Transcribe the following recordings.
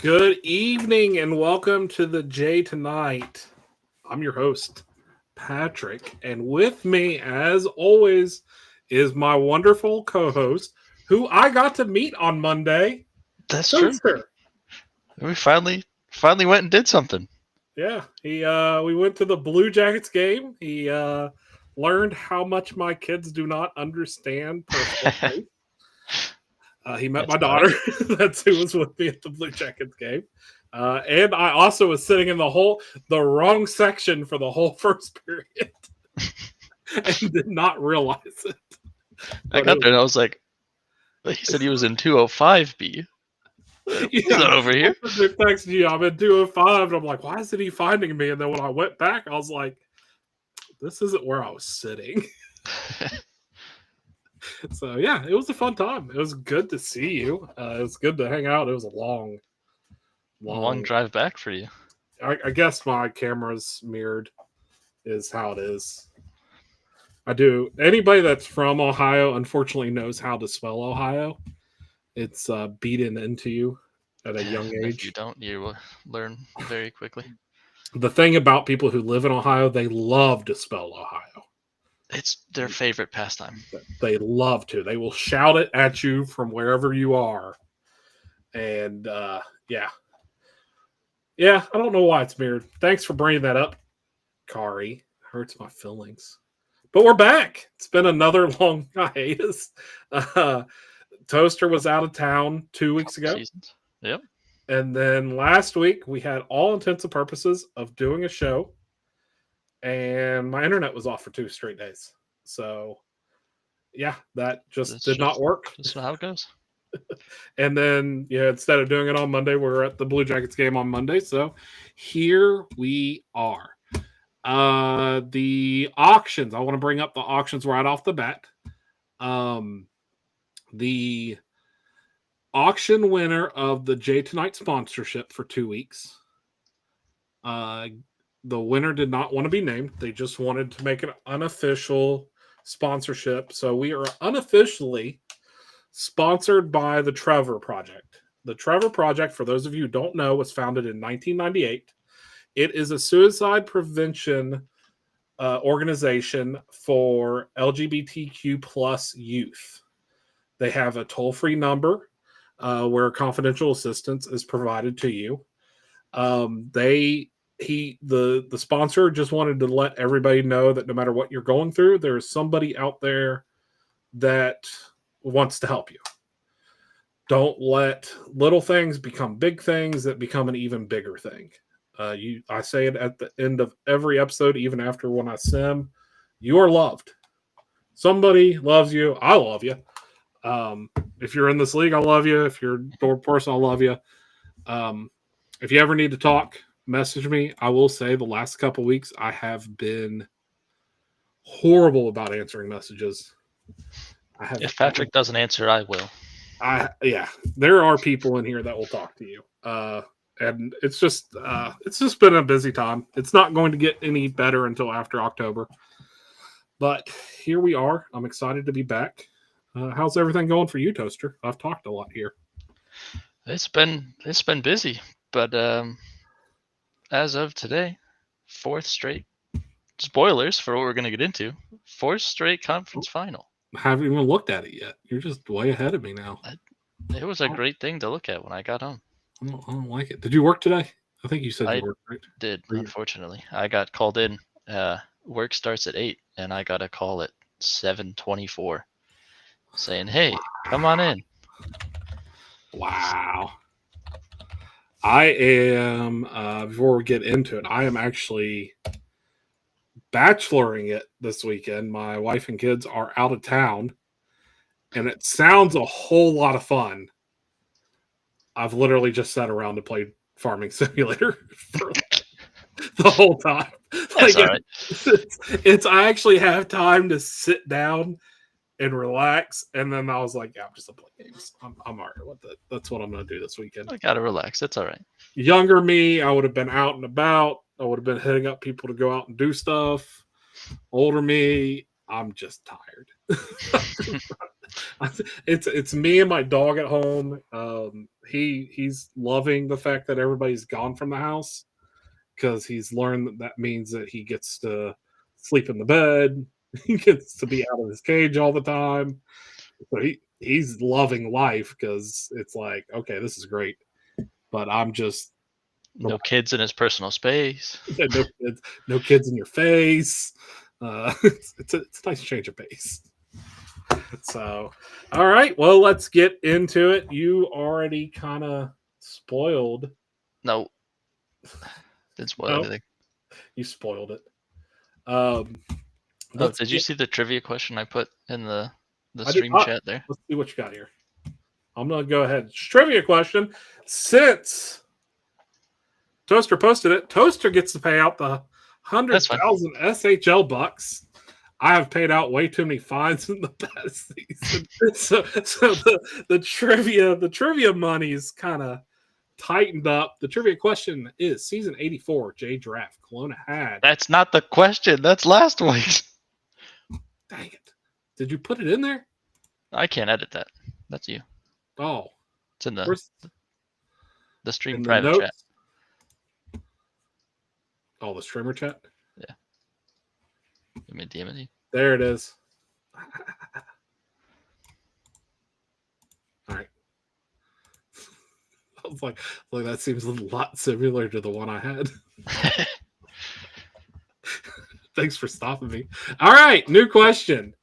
Good evening and welcome to the J Tonight. I'm your host, Patrick, and with me, as always, is my wonderful co-host, who I got to meet on Monday, That's true. Toaster. We finally went and did something. Yeah, we went to the Blue Jackets game. He learned how much my kids do not understand personal space. He met That's my all right. daughter. That's who was with me at the Blue Jackets game. And I also was sitting in the wrong section for the whole first period and did not realize it. I But got there and I was like, he said he was in 205B. He's yeah, not over I here. texted you. I'm in 205, and I'm like, why isn't he finding me? And then when I went back, I was like, this isn't where I was sitting. So yeah, it was a fun time. It was good to see you. It was good to hang out. It was a long. Long drive back for you. I guess my camera's mirrored is how it is. I do. Anybody that's from Ohio, unfortunately, knows how to spell Ohio. It's beaten into you at a young If you age. don't, you will learn very quickly. The thing about people who live in Ohio, they love to spell Ohio. It's their favorite pastime. They love to. They will shout it at you from wherever you are. And yeah. Yeah, I don't know why it's mirrored. Thanks for bringing that up, Kari. Hurts my feelings. But we're back. It's been another long hiatus. Toaster was out of town 2 weeks ago. Seasons. Yep. And then last week, we had all intents and purposes of doing a show. And my internet was off for 2 straight days. So, yeah, that just did not work. Just how it goes. And then, instead of doing it on Monday, we're at the Blue Jackets game on Monday. So, here we are. The auctions. I want to bring up the auctions right off the bat. The auction winner of the J Tonight sponsorship for 2 weeks. The winner did not want to be named. They just wanted to make an unofficial sponsorship. So we are unofficially sponsored by the Trevor Project. The Trevor Project, for those of you who don't know, was founded in 1998. It is a suicide prevention organization for LGBTQ plus youth. They have a toll-free number where confidential assistance is provided to you. The sponsor just wanted to let everybody know that no matter what you're going through, there's somebody out there that wants to help you. Don't let little things become big things that become an even bigger thing. I say it at the end of every episode, even after when I sim, you are loved. Somebody loves you. I love you. If you're in this league, I love you. If you're a door person, I love you. If you ever need to talk, message me. I will say the last couple weeks I have been horrible about answering messages. If Patrick doesn't answer, I will. There are people in here that will talk to you. And it's just been a busy time. It's not going to get any better until after October. But here we are. I'm excited to be back. How's everything going for you, Toaster? I've talked a lot here. It's been busy, but as of today, 4th straight. Spoilers for what we're going to get into. 4th straight conference final. I haven't even looked at it yet. You're just way ahead of me now. It was a great thing to look at when I got home. I don't like it. Did you work today? I think you said you worked, right? Did, unfortunately. I got called in. Work starts at 8, and I got a call at 7:24 saying, hey, come on in. Wow. I am, before we get into it, I am actually bacheloring it this weekend. My wife and kids are out of town, and it sounds a whole lot of fun. I've literally just sat around to play Farming Simulator for the whole time. That's all right. I actually have time to sit down and relax, and then I was like, yeah, I'm just gonna play games. I'm all right with it. That's what I'm gonna do this weekend. I gotta relax. That's all right. Younger me, I would have been out and about. I would have been hitting up people to go out and do stuff. Older me, I'm just tired. It's me and my dog at home. He's loving the fact that everybody's gone from the house because he's learned that means that he gets to sleep in the bed. He gets to be out of his cage all the time. So he's loving life because it's like, okay, this is great. But I'm just No kids in his personal space. no kids in your face. It's a nice change of pace. So, all right. Well, let's get into it. You already kind of spoiled. No. Didn't spoil No, anything. you spoiled it. Did you see the trivia question I put in the I stream did. chat there? Let's see what you got here. I'm going to go ahead. Trivia question. Since Toaster posted it, Toaster gets to pay out the 100,000 SHL bucks. I have paid out way too many fines in the past season. So the trivia money is kind of tightened up. The trivia question is season 84, J Draft. Kelowna had. That's not the question. That's last week's. Dang it. Did you put it in there? I can't edit that. That's you. Oh. It's in the stream in private the chat. Oh, the streamer chat? Yeah. Let me DM it. There it is. All right. I was like, that seems a lot similar to the one I had. Thanks for stopping me. All right, new question.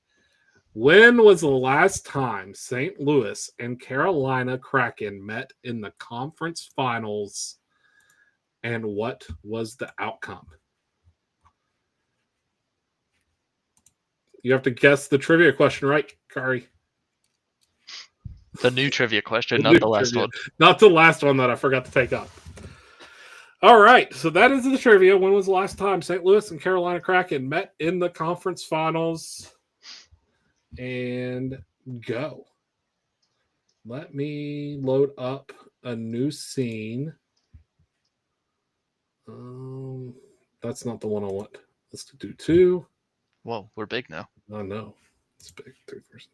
When was the last time St. Louis and Carolina Kraken met in the conference finals, and what was the outcome? You have to guess the trivia question, right, Kari? The new trivia question, not the last one. Not the last one that I forgot to take up. All right, so that is the trivia. When was the last time St. Louis and Carolina Kraken met in the conference finals? And go. Let me load up a new scene. That's not the one I want. Let's do 2. Whoa, we're big now. Oh no, it's big. 3 first.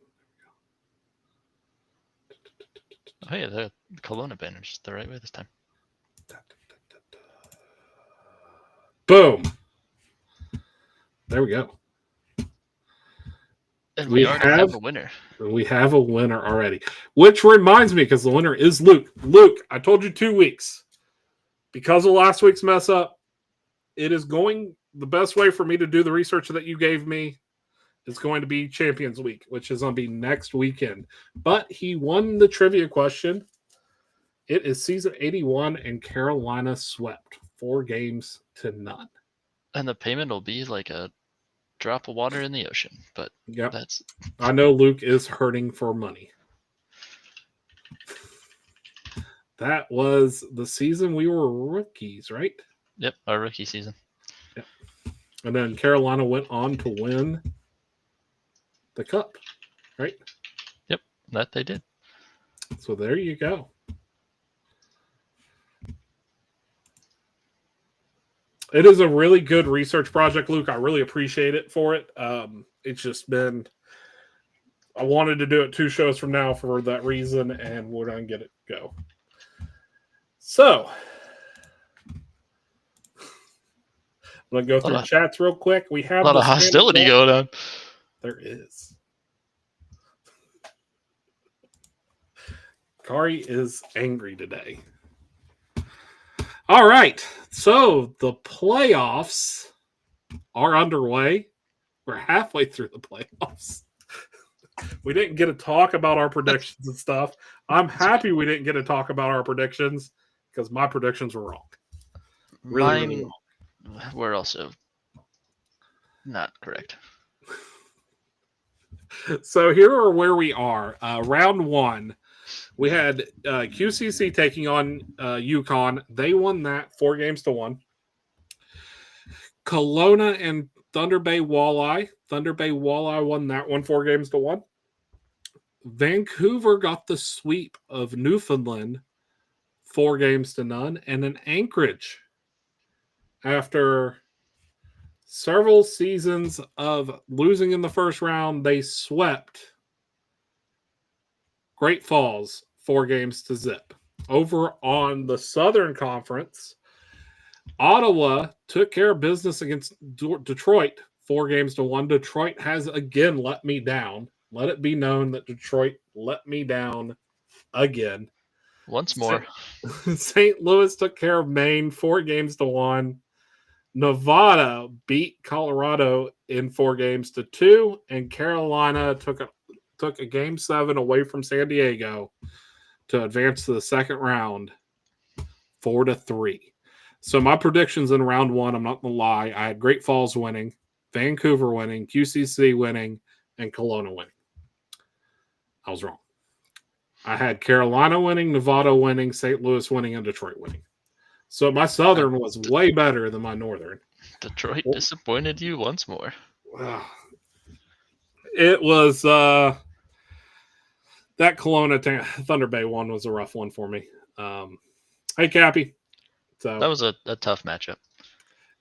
Oh yeah, the Kelowna banner's the right way this time. Boom. There we go. And we already have a winner. We have a winner already. Which reminds me, because the winner is Luke. Luke, I told you 2 weeks. Because of last week's mess up, it is going the best way for me to do the research that you gave me is going to be Champions Week, which is going to be next weekend. But he won the trivia question. It is season 81, and Carolina swept 4-0. And the payment will be like a drop of water in the ocean. But yep. That's. I know Luke is hurting for money. That was the season we were rookies, right? Yep, our rookie season. Yep. And then Carolina went on to win the cup, right? Yep, that they did. So there you go. It is a really good research project, Luke. I really appreciate it for it. It's just been, I wanted to do it 2 shows from now for that reason, and we're going to get it go. So, I'm going to go through chats real quick. We have a lot of hostility going on. There is. Kari is angry today. All right. So the playoffs are underway. We're halfway through the playoffs. We didn't get to talk about our predictions and stuff. I'm happy we didn't get to talk about our predictions because my predictions were wrong. Really wrong. Were also not correct. So here are where we are. Round 1. We had QCC taking on UConn. They won that 4-1. Kelowna and Thunder Bay Walleye. Thunder Bay Walleye won that one 4-1. Vancouver got the sweep of Newfoundland 4-0. And then Anchorage, after several seasons of losing in the first round, they swept Great Falls 4-0. Over on the Southern Conference, Ottawa took care of business against Detroit 4-1. Detroit has again let me down. Let it be known that Detroit let me down again. Once more. St. Louis took care of Maine 4-1. Nevada beat Colorado in 4-2, and Carolina took a Game 7 away from San Diego to advance to the second round 4-3. So my predictions in round one, I'm not going to lie, I had Great Falls winning, Vancouver winning, QCC winning, and Kelowna winning. I was wrong. I had Carolina winning, Nevada winning, St. Louis winning, and Detroit winning. So my Southern was way better than my Northern. Detroit disappointed you once more. It was that Kelowna Thunder Bay one was a rough one for me. Hey, Cappy. So that was a tough matchup.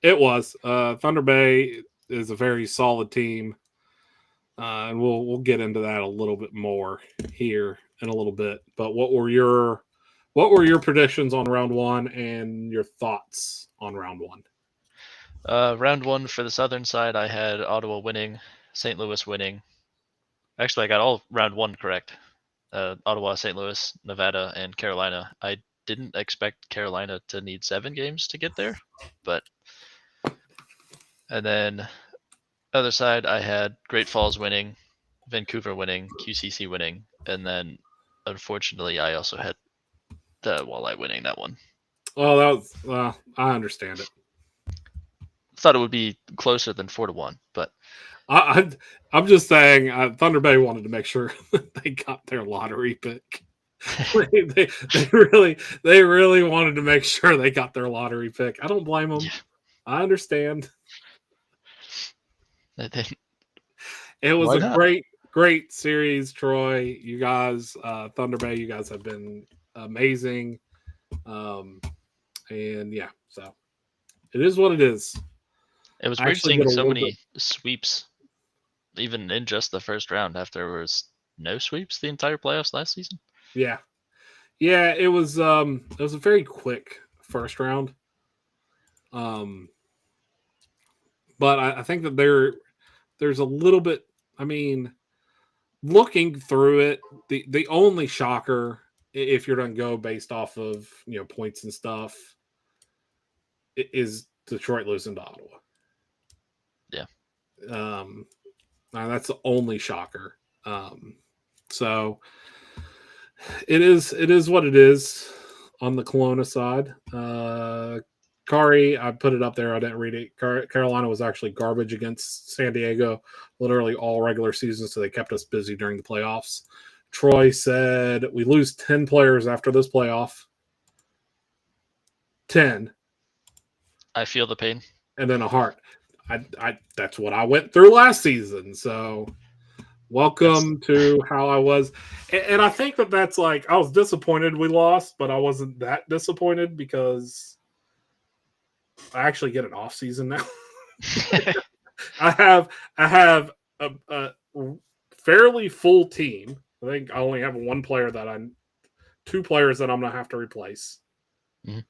It was. Thunder Bay is a very solid team, and we'll get into that a little bit more here in a little bit. But what were your predictions on round one and your thoughts on round one? Round one for the Southern side, I had Ottawa winning, St. Louis winning. Actually, I got all round one correct. Ottawa, St. Louis, Nevada, and Carolina. I didn't expect Carolina to need 7 games to get there, but and then other side, I had Great Falls winning, Vancouver winning, QCC winning, and then unfortunately, I also had the Walleye winning that one. Oh, that was I understand it. Thought it would be closer than 4-1, but I'm just saying Thunder Bay wanted to make sure that they got their lottery pick. they really wanted to make sure they got their lottery pick. I don't blame them. Yeah. I understand. It was a great series, Troy. You guys, Thunder Bay, you guys have been amazing. And yeah, so it is what it is. It was weird seeing so many sweeps, even in just the first round, after there was no sweeps the entire playoffs last season. Yeah. It was a very quick first round. But I think that there's a little bit. I mean, looking through it, the only shocker, if you're going to go based off of points and stuff, is Detroit losing to Ottawa. Yeah. That's the only shocker. So it is what it is on the Kelowna side. Kari, I put it up there. I didn't read it. Carolina was actually garbage against San Diego, literally all regular season, so they kept us busy during the playoffs. Troy said we lose 10 players after this playoff. 10. I feel the pain. And then a heart. I that's what I went through last season. So welcome to how I was. And I think that's like, I was disappointed we lost, but I wasn't that disappointed because I actually get an off season now. I have a fairly full team. I think I only have two players that I'm going to have to replace. Mm-hmm.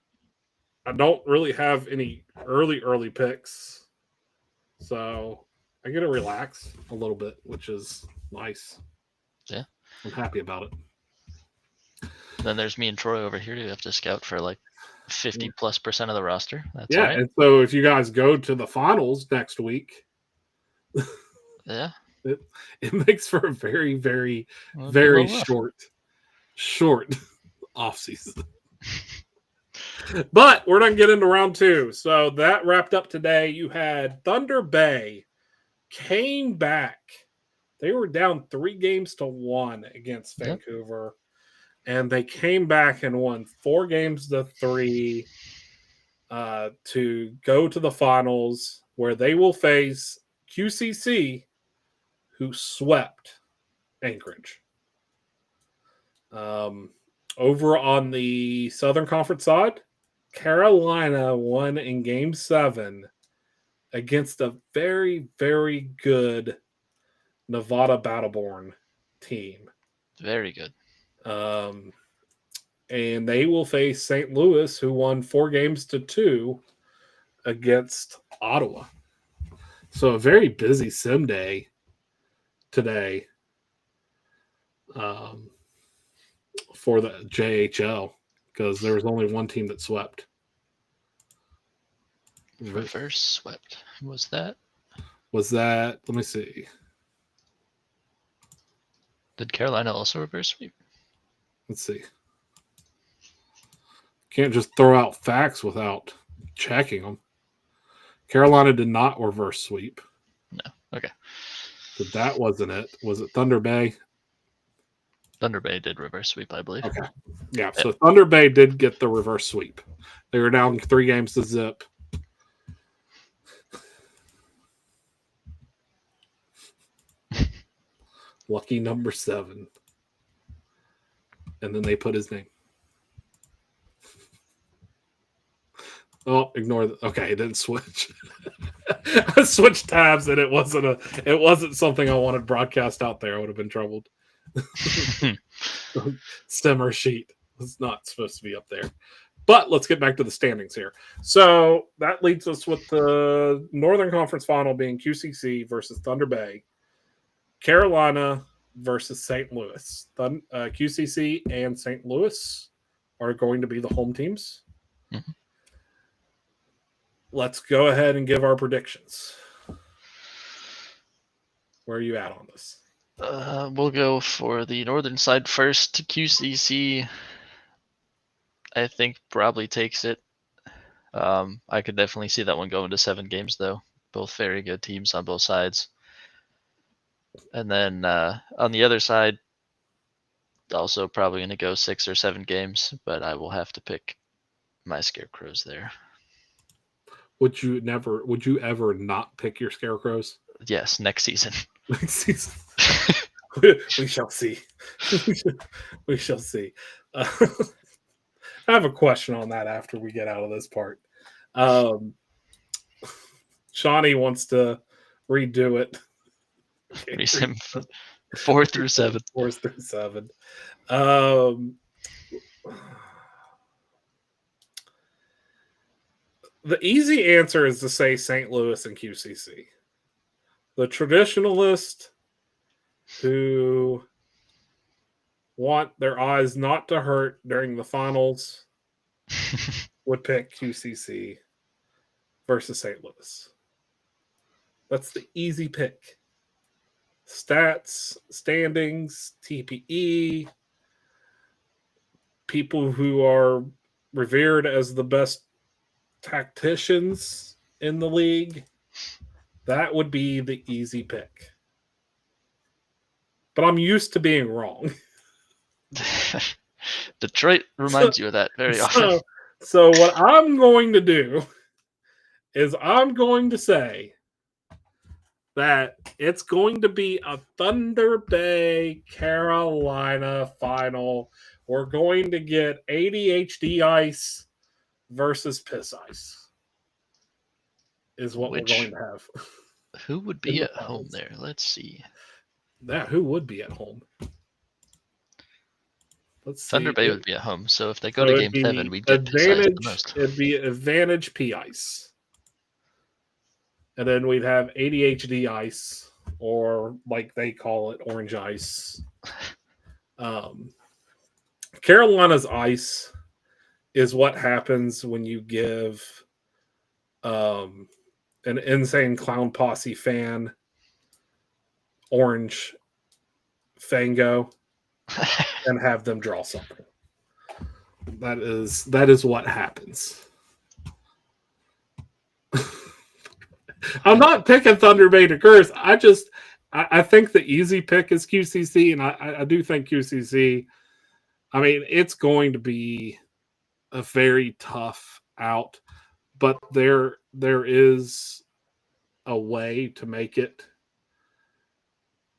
I don't really have any early picks. So I get to relax a little bit, which is nice. Yeah. I'm happy about it. Then there's me and Troy over here who have to scout for like 50+% of the roster. That's right. And so if you guys go to the finals next week, yeah, it makes for a very, very, very short off season. But we're going to get into round two. So that wrapped up today. You had Thunder Bay came back. They were down 3-1 against Vancouver. And they came back and won 4-3 to go to the finals, where they will face QCC, who swept Anchorage. Over on the Southern Conference side, Carolina won in Game 7 against a very, very good Nevada Battleborn team. Very good. And they will face St. Louis, who won 4-2 against Ottawa. So a very busy sim day today for the JHL because there was only one team that swept. Reverse swept. Was that? Let me see. Did Carolina also reverse sweep? Let's see. Can't just throw out facts without checking them. Carolina did not reverse sweep. No. Okay. So that wasn't it. Was it Thunder Bay? Thunder Bay did reverse sweep, I believe. Okay. Yeah. So Thunder Bay did get the reverse sweep. They were down 3-0. Lucky number 7. And then they put his name. Oh, ignore that. Okay, it didn't switch. I switched tabs and it wasn't something I wanted broadcast out there. I would have been troubled. Simmer sheet. It's not supposed to be up there. But let's get back to the standings here. So that leads us with the Northern Conference Final being QCC versus Thunder Bay, Carolina versus St. Louis. QCC and St. Louis are going to be the home teams. Mm-hmm. Let's go ahead and give our predictions. Where are you at on this? We'll go for the northern side first. QCC, I think, probably takes it. I could definitely see that one going to 7 games, though. Both very good teams on both sides. And then on the other side, also probably going to go 6 or 7 games, but I will have to pick my Scarecrows there. Would you ever not pick your Scarecrows? Yes, next season. Next season. We shall see. We shall see. I have a question on that after we get out of this part. Shawnee wants to redo it. 4 through 7. 4 through 7. The easy answer is to say St. Louis and QCC. The traditionalist who want their eyes not to hurt during the finals would pick QCC versus St. Louis. That's the easy pick. Stats, standings, TPE, people who are revered as the best tacticians in the league. That would be the easy pick. But I'm used to being wrong. Detroit reminds you of that very often. So what I'm going to do is I'm going to say that it's going to be a Thunder Bay Carolina final. We're going to get ADHD Ice versus Piss Ice is what we're going to have. Who would be at home there? Let's see. Who would be at home? Let's see. Thunder Bay would be at home. So if they go to Game 7, we'd get Piss Ice the most. It'd be Advantage P Ice. And then we'd have ADHD Ice, or like they call it, Orange Ice. Carolina's Ice is what happens when you give an Insane Clown Posse fan Orange Fango and have them draw something. That is what happens. I'm not picking Thunder Bay to curse. I think the easy pick is QCC, and I do think QCC. I mean, it's going to be a very tough out, but there is a way to make it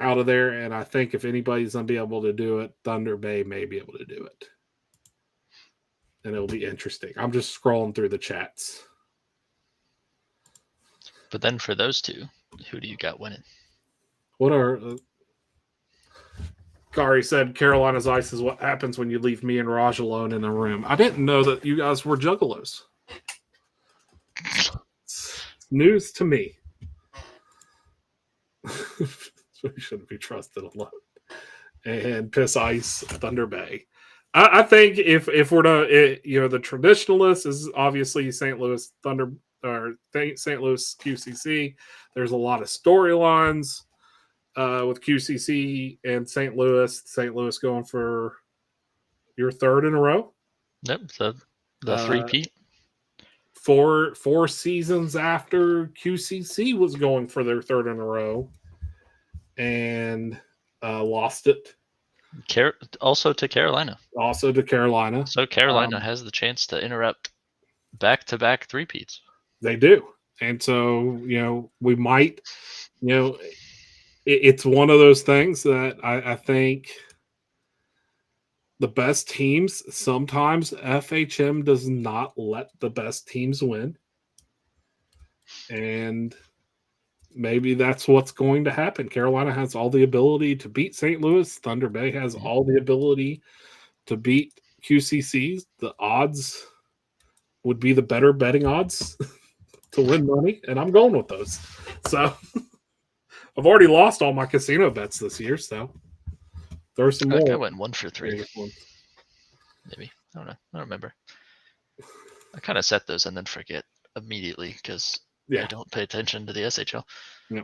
out of there, and I think if anybody's going to be able to do it, Thunder Bay may be able to do it. And it'll be interesting. I'm just scrolling through the chats. But then for those two, who do you got winning? What are Gary said Carolina's Ice is what happens when you leave me and Raj alone in a room. I didn't know that you guys were juggalos. It's news to me. So we shouldn't be trusted alone. And Piss Ice, Thunder Bay. I think if we're to, the traditionalist is obviously St. Louis Thunder or St. Louis QCC. There's a lot of storylines with QCC and St. Louis. St. Louis going for your third in a row. Nope, the three-peat. Four seasons after QCC was going for their third in a row and lost it. Also to Carolina. So Carolina has the chance to interrupt back-to-back three-peats. They do. And so, we might, it's one of those things that I think the best teams, sometimes FHM does not let the best teams win. And maybe that's what's going to happen. Carolina has all the ability to beat St. Louis. Thunder Bay has all the ability to beat QCC. The odds would be the better betting odds to win money, and I'm going with those. So I've already lost all my casino bets this year, so there's some more. I went 1 for 3. Maybe. I don't know. I don't remember. I kind of set those and then forget immediately because I don't pay attention to the SHL. Yeah.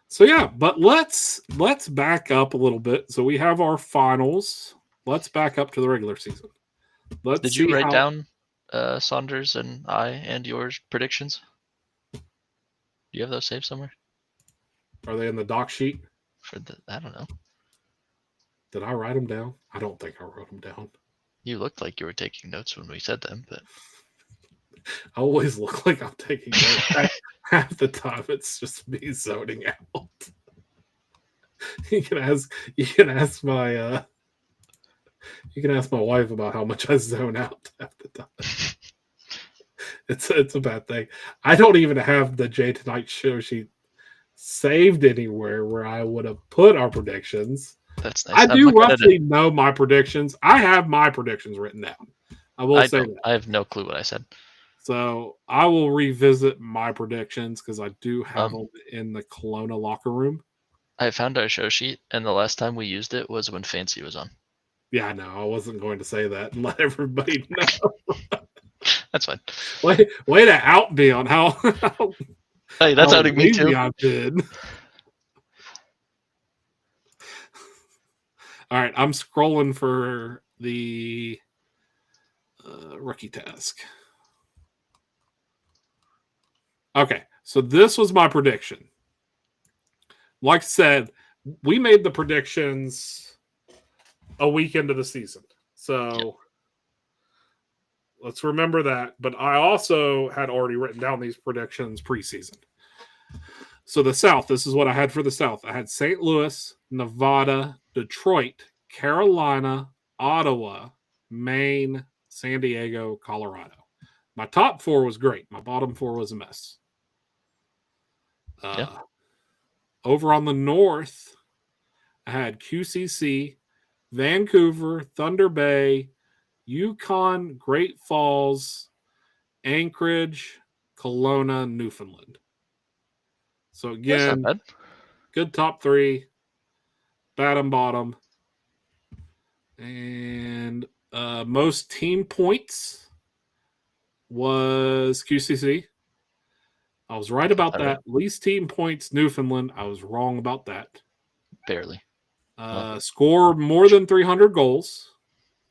So but let's back up a little bit. So we have our finals. Let's back up to the regular season. Did you write down Saunders and yours predictions? Do you have those saved somewhere? Are they in the doc sheet? I don't know. Did I write them down? I don't think I wrote them down. You looked like you were taking notes when we said them, but I always look like I'm taking notes. Half the time, it's just me zoning out. You can ask my wife about how much I zone out half the time. It's a bad thing. I don't even have the Jay Tonight show sheet saved anywhere where I would have put our predictions. That's nice. I do roughly know my predictions. I have my predictions written down. I will say that. I have no clue what I said. So I will revisit my predictions because I do have them in the Kelowna locker room. I found our show sheet, and the last time we used it was when Fancy was on. Yeah, no, I wasn't going to say that and let everybody know. That's fine. Way to out me on how hey, that's outing me too. I did. All right, I'm scrolling for the rookie task. Okay, so this was my prediction. Like I said, we made the predictions a week into the season. So let's remember that. But I also had already written down these predictions preseason. So the South, this is what I had for the South. I had St. Louis, Nevada, Detroit, Carolina, Ottawa, Maine, San Diego, Colorado. My top 4 was great. My bottom 4 was a mess. Over on the North, I had QCC, Vancouver, Thunder Bay, Yukon, Great Falls, Anchorage, Kelowna, Newfoundland. So again, good top 3, bad and bottom. And most team points was QCC. I was right about that. Least team points, Newfoundland. I was wrong about that. Barely. Score more than 300 goals,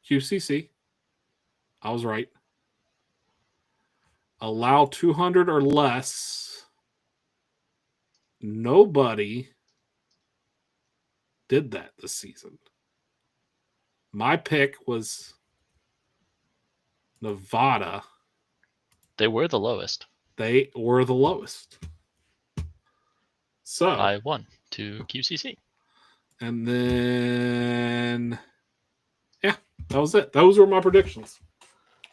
QCC. I was right. Allow 200 or less. Nobody did that this season. My pick was Nevada. They were the lowest. So I won to QCC. And then, that was it. Those were my predictions.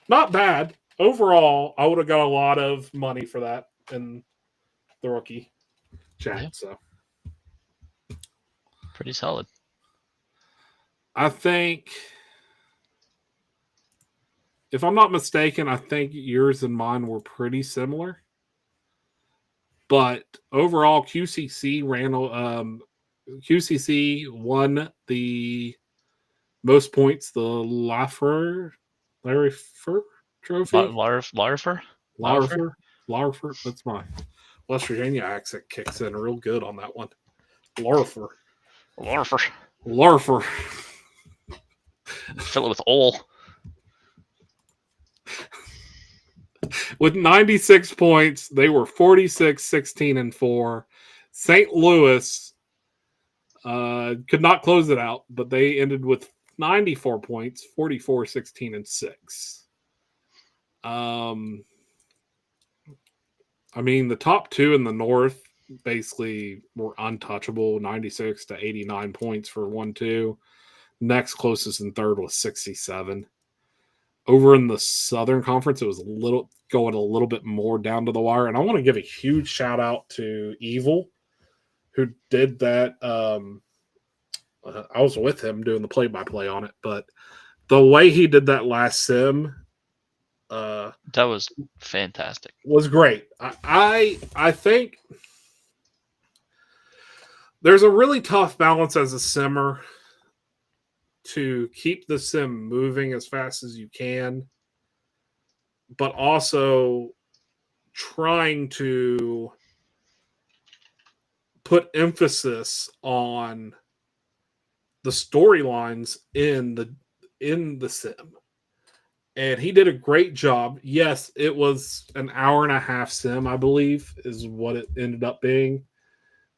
Not bad. Overall, I would have got a lot of money for that. And the rookie chat. Yeah. So Pretty solid. I think, if I'm not mistaken, I think yours and mine were pretty similar. But overall, QCC won the most points, the Larry Fur Trophy. Larfer? Larfer. Larfer. That's my West Virginia accent kicks in real good on that one. Larfer. Larfer. Larfer. Fill it with oil. With 96 points, they were 46, 16, and 4. St. Louis could not close it out, but they ended with 94 points, 44, 16, and 6. I mean, the top two in the North basically were untouchable, 96 to 89 points for 1-2. Next closest and third was 67. Over in the Southern Conference, it was going a little bit more down to the wire. And I want to give a huge shout out to Evil, who did that. I was with him doing the play-by-play on it, but the way he did that last sim that was fantastic. Was great. I think there's a really tough balance as a simmer to keep the sim moving as fast as you can, but also trying to put emphasis on the storylines in the sim. And he did a great job. Yes, it was an hour and a half sim, I believe, is what it ended up being.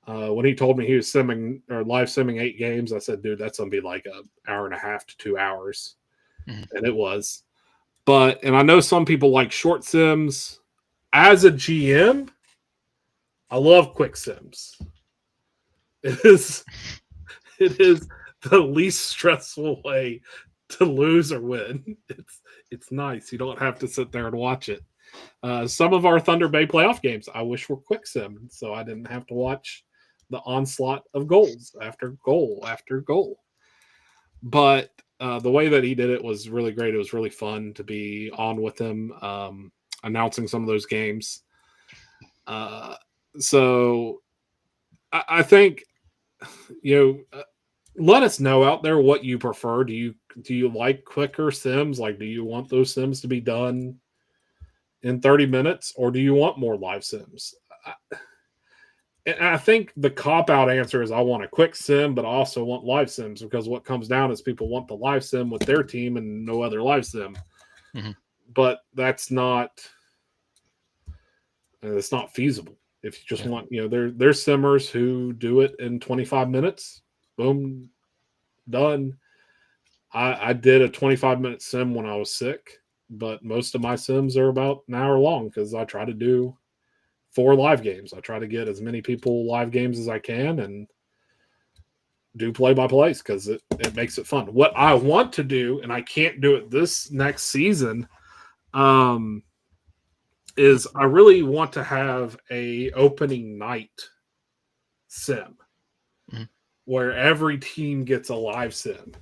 When he told me he was simming or live simming 8 games, I said, dude, that's going to be like an hour and a half to 2 hours. Mm-hmm. And it was. And I know some people like short sims. As a GM, I love quick sims. It is the least stressful way to lose or win. It's nice. You don't have to sit there and watch it. Some of our Thunder Bay playoff games, I wish were quick sim, so I didn't have to watch the onslaught of goals after goal after goal. But the way that he did it was really great. It was really fun to be on with him, announcing some of those games. So I think, let us know out there what you prefer. Do you like quicker sims? Like, do you want those sims to be done in 30 minutes, or do you want more live sims? I think the cop-out answer is I want a quick sim, but I also want live sims, because what comes down is people want the live sim with their team and no other live sim. Mm-hmm. But that's it's not feasible. If you just want, there's simmers who do it in 25 minutes. Boom, done. I did a 25-minute sim when I was sick, but most of my sims are about an hour long because I try to do 4 live games. I try to get as many people live games as I can and do play-by-plays because it makes it fun. What I want to do, and I can't do it this next season, is I really want to have a opening night sim where every team gets a live sim.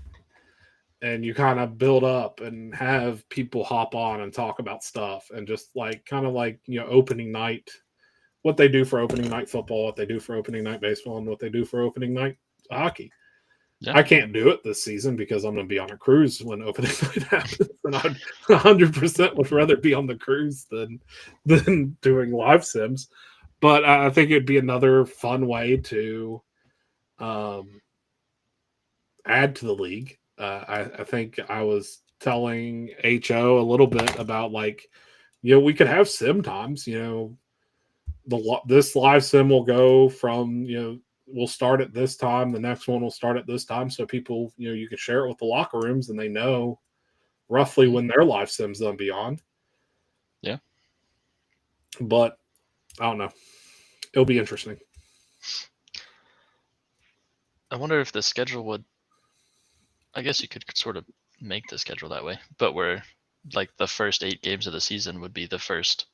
And you kind of build up and have people hop on and talk about stuff and just opening night, what they do for opening night football, what they do for opening night baseball, and what they do for opening night hockey. Yeah. I can't do it this season because I'm going to be on a cruise when opening night happens. And I'd 100% would rather be on the cruise than doing live sims. But I think it'd be another fun way to add to the league. I think I was telling HO a little bit about we could have sim times. This live sim will go from we'll start at this time. The next one will start at this time, so people you can share it with the locker rooms and they know roughly when their live sim's done be on. Yeah, but I don't know. It'll be interesting. I wonder if the schedule would. I guess you could sort of make the schedule that way, but where the first 8 games of the season would be the first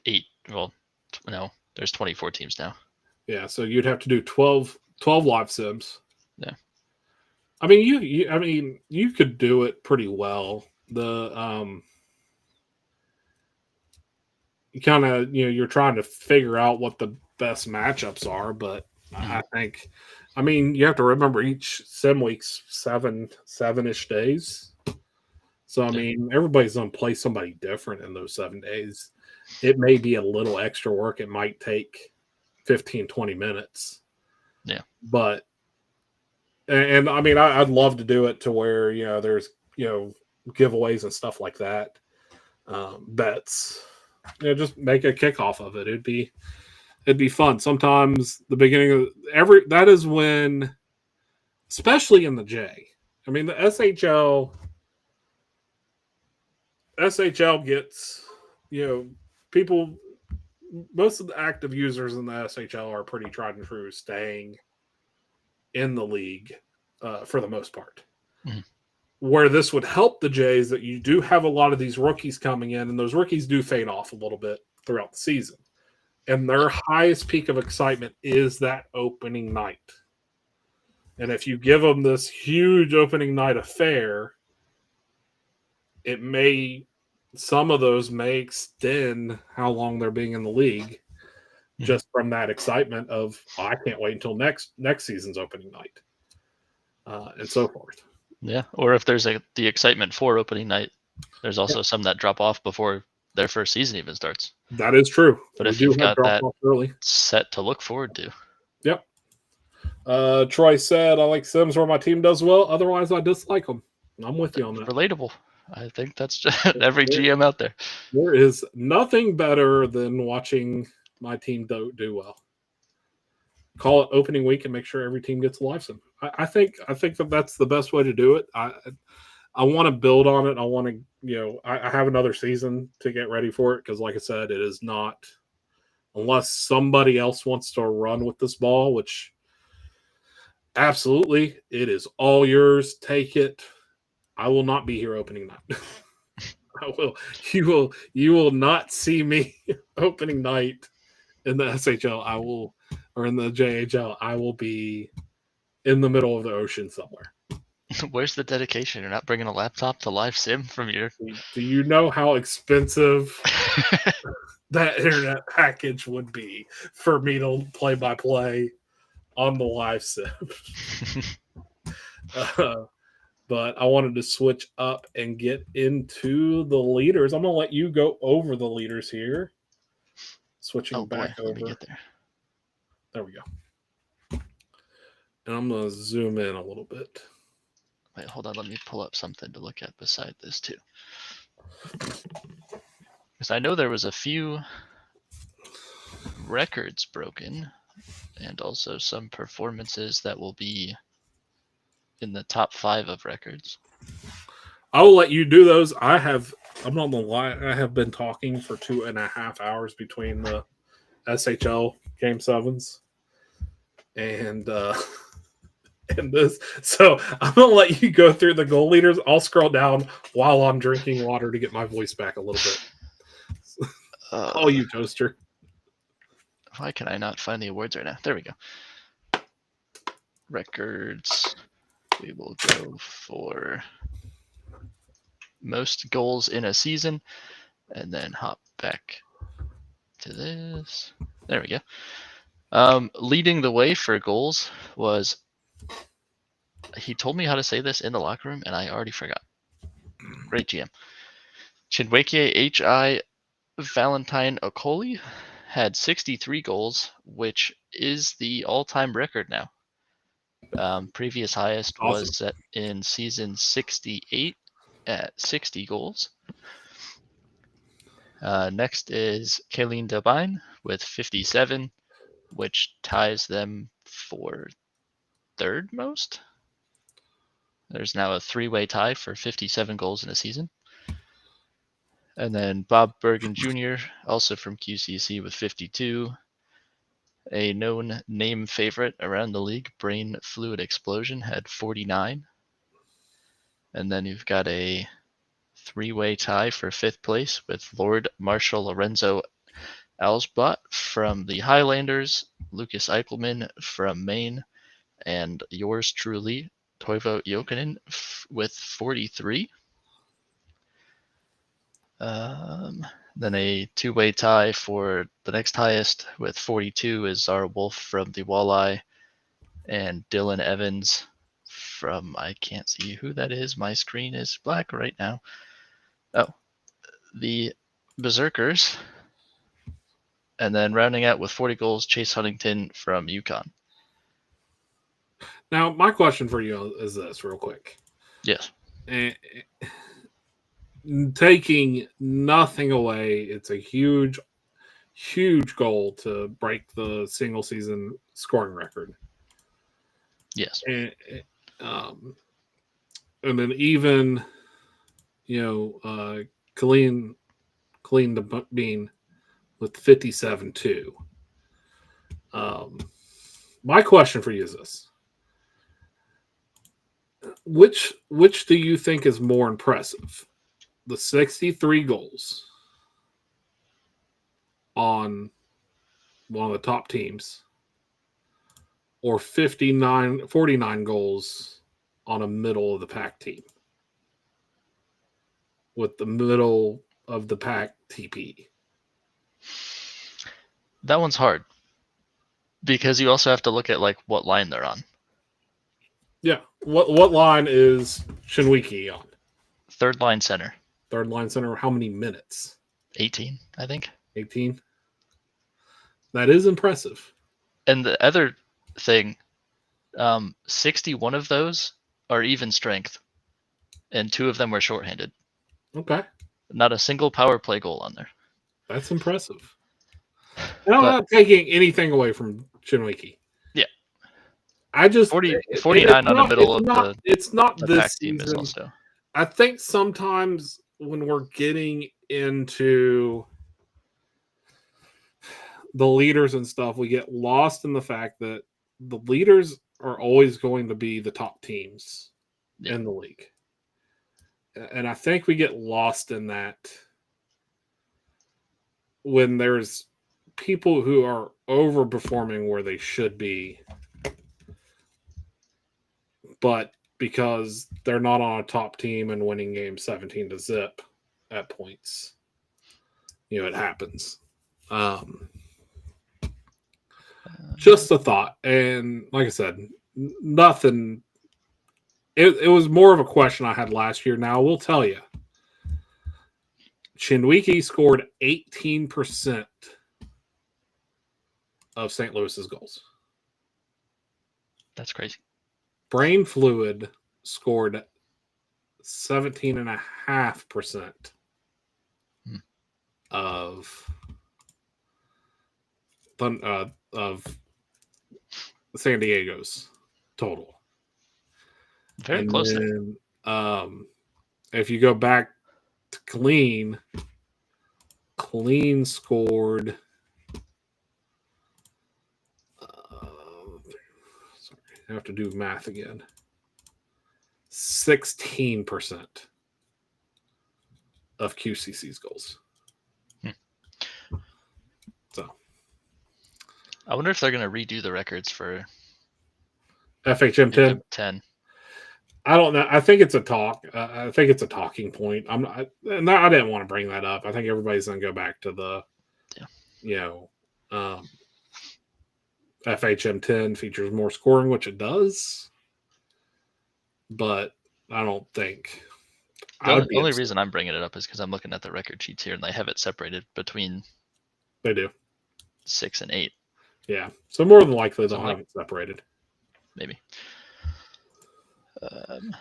8. Well, No, there's 24 teams now. Yeah, so you'd have to do 12 live sims. Yeah. I mean, you could do it pretty well. The you kind of you're trying to figure out what the best matchups are, but I think, I mean, you have to remember each sim week's seven-ish days. So I mean, everybody's gonna play somebody different in those 7 days. It may be a little extra work. It might take 15, 20 minutes. Yeah. But and I mean, I'd love to do it to where there's giveaways and stuff like that, bets. Just make a kickoff of it. It'd be fun. Sometimes the beginning of that is when, especially in the J. I mean, the SHL gets people. Most of the active users in the SHL are pretty tried and true, staying in the league for the most part. Mm-hmm. Where this would help the Jays, that you do have a lot of these rookies coming in, and those rookies do fade off a little bit throughout the season. And their highest peak of excitement is that opening night. And if you give them this huge opening night affair, some of those may extend how long they're being in the league, just from that excitement of, I can't wait until next season's opening night, and so forth. Yeah, or if there's the excitement for opening night, there's also some that drop off before their first season even starts. That is true. But if you've got that early set to look forward to. Yep. Troy said, I like Sims where my team does well. Otherwise, I dislike them. I'm with you on that. Relatable. I think that's just every GM out there. There is nothing better than watching my team do well. Call it opening week and make sure every team gets a live sim. I think that's the best way to do it. I want to build on it. I want to, I have another season to get ready for it, because, like I said, it is not, unless somebody else wants to run with this ball, which absolutely, it is all yours. Take it. I will not be here opening night. I will. You will not see me opening night in the SHL. Or in the JHL. I will be in the middle of the ocean somewhere. Where's the dedication? You're not bringing a laptop to live sim from your. Do you know how expensive that internet package would be for me to play by play on the live sim? But I wanted to switch up and get into the leaders. I'm going to let you go over the leaders here. Switching back over. Let me get there. There we go. And I'm going to zoom in a little bit. Wait, hold on. Let me pull up something to look at beside this too. Because I know there was a few records broken, and also some performances that will be in the top 5 of records. I will let you do those. I'm not gonna lie, I have been talking for 2.5 hours between the SHL Game 7s and this. So I'm gonna let you go through the goal leaders. I'll scroll down while I'm drinking water to get my voice back a little bit. Call you, Toaster. Why can I not find the awards right now? There we go. Records. We will go for most goals in a season, and then hop back to this. There we go. Leading the way for goals was, he told me how to say this in the locker room, and I already forgot. Great GM. Chinweke H.I. Valentine Okoli had 63 goals, which is the all-time record now. Previous highest was set in season 68 at 60 goals. Next is Kayleen Devine with 57, which ties them for third most. There's now a 3-way tie for 57 goals in a season. And then Bob Bergen Jr., also from QCC, with 52. A known name favorite around the league, Brain Fluid Explosion, had 49. And then you've got a 3-way tie for 5th place with Lord Marshal Lorenzo Alsbot from the Highlanders, Lucas Eichelman from Maine, and yours truly, Toivo Jokinen, with 43. Then a two-way tie for the next highest with 42 is Zara Wolf from the Walleye, and Dylan Evans from, I can't see who that is. My screen is black right now. Oh, the Berserkers. And then rounding out with 40 goals, Chase Huntington from Yukon. Now, my question for you is this, real quick. Yes. Taking nothing away, it's a huge goal to break the single season scoring record. Yes. And then even, Colleen the Bean with 57 too. My question for you is this: which do you think is more impressive? The 63 goals on one of the top teams, or 49 goals on a middle of the pack team with the middle of the pack TP? That one's hard because you also have to look at like what line they're on. Yeah. What line is Chinwiki on? Third line center. Third line center. How many minutes? 18, I think. 18. That is impressive. And the other thing, 61 of those are even strength, and 2 of them were shorthanded. Okay. Not a single power play goal on there. That's impressive. And I'm not taking anything away from Chinwiki. Yeah. I just 49 on the middle of it's not the this pack team season. is also. I think sometimes when we're getting into the leaders and stuff, we get lost in the fact that the leaders are always going to be the top teams in the league. And I think we get lost in that when there's people who are overperforming where they should be, but because they're not on a top team and winning games 17-0 at points, it happens. Just a thought. And like I said, nothing. It was more of a question I had last year. Now, I will tell you, Chinwiki scored 18% of St. Louis's goals. That's crazy. Brain Fluid scored 17.5% of San Diego's total. Very close. Then, if you go back to Clean scored. Sorry, I have to do math again. 16% of QCC's goals. So, I wonder if they're going to redo the records for FHM 10. I don't know. I think it's a talk. I think it's a talking point. I didn't want to bring that up. I think everybody's going to go back to the, FHM 10 features more scoring, which it does. But I don't think. The only reason I'm bringing it up is because I'm looking at the record sheets here, and they have it separated between. They do 6 and 8. Yeah, so more than likely they'll have it separated. Maybe. Then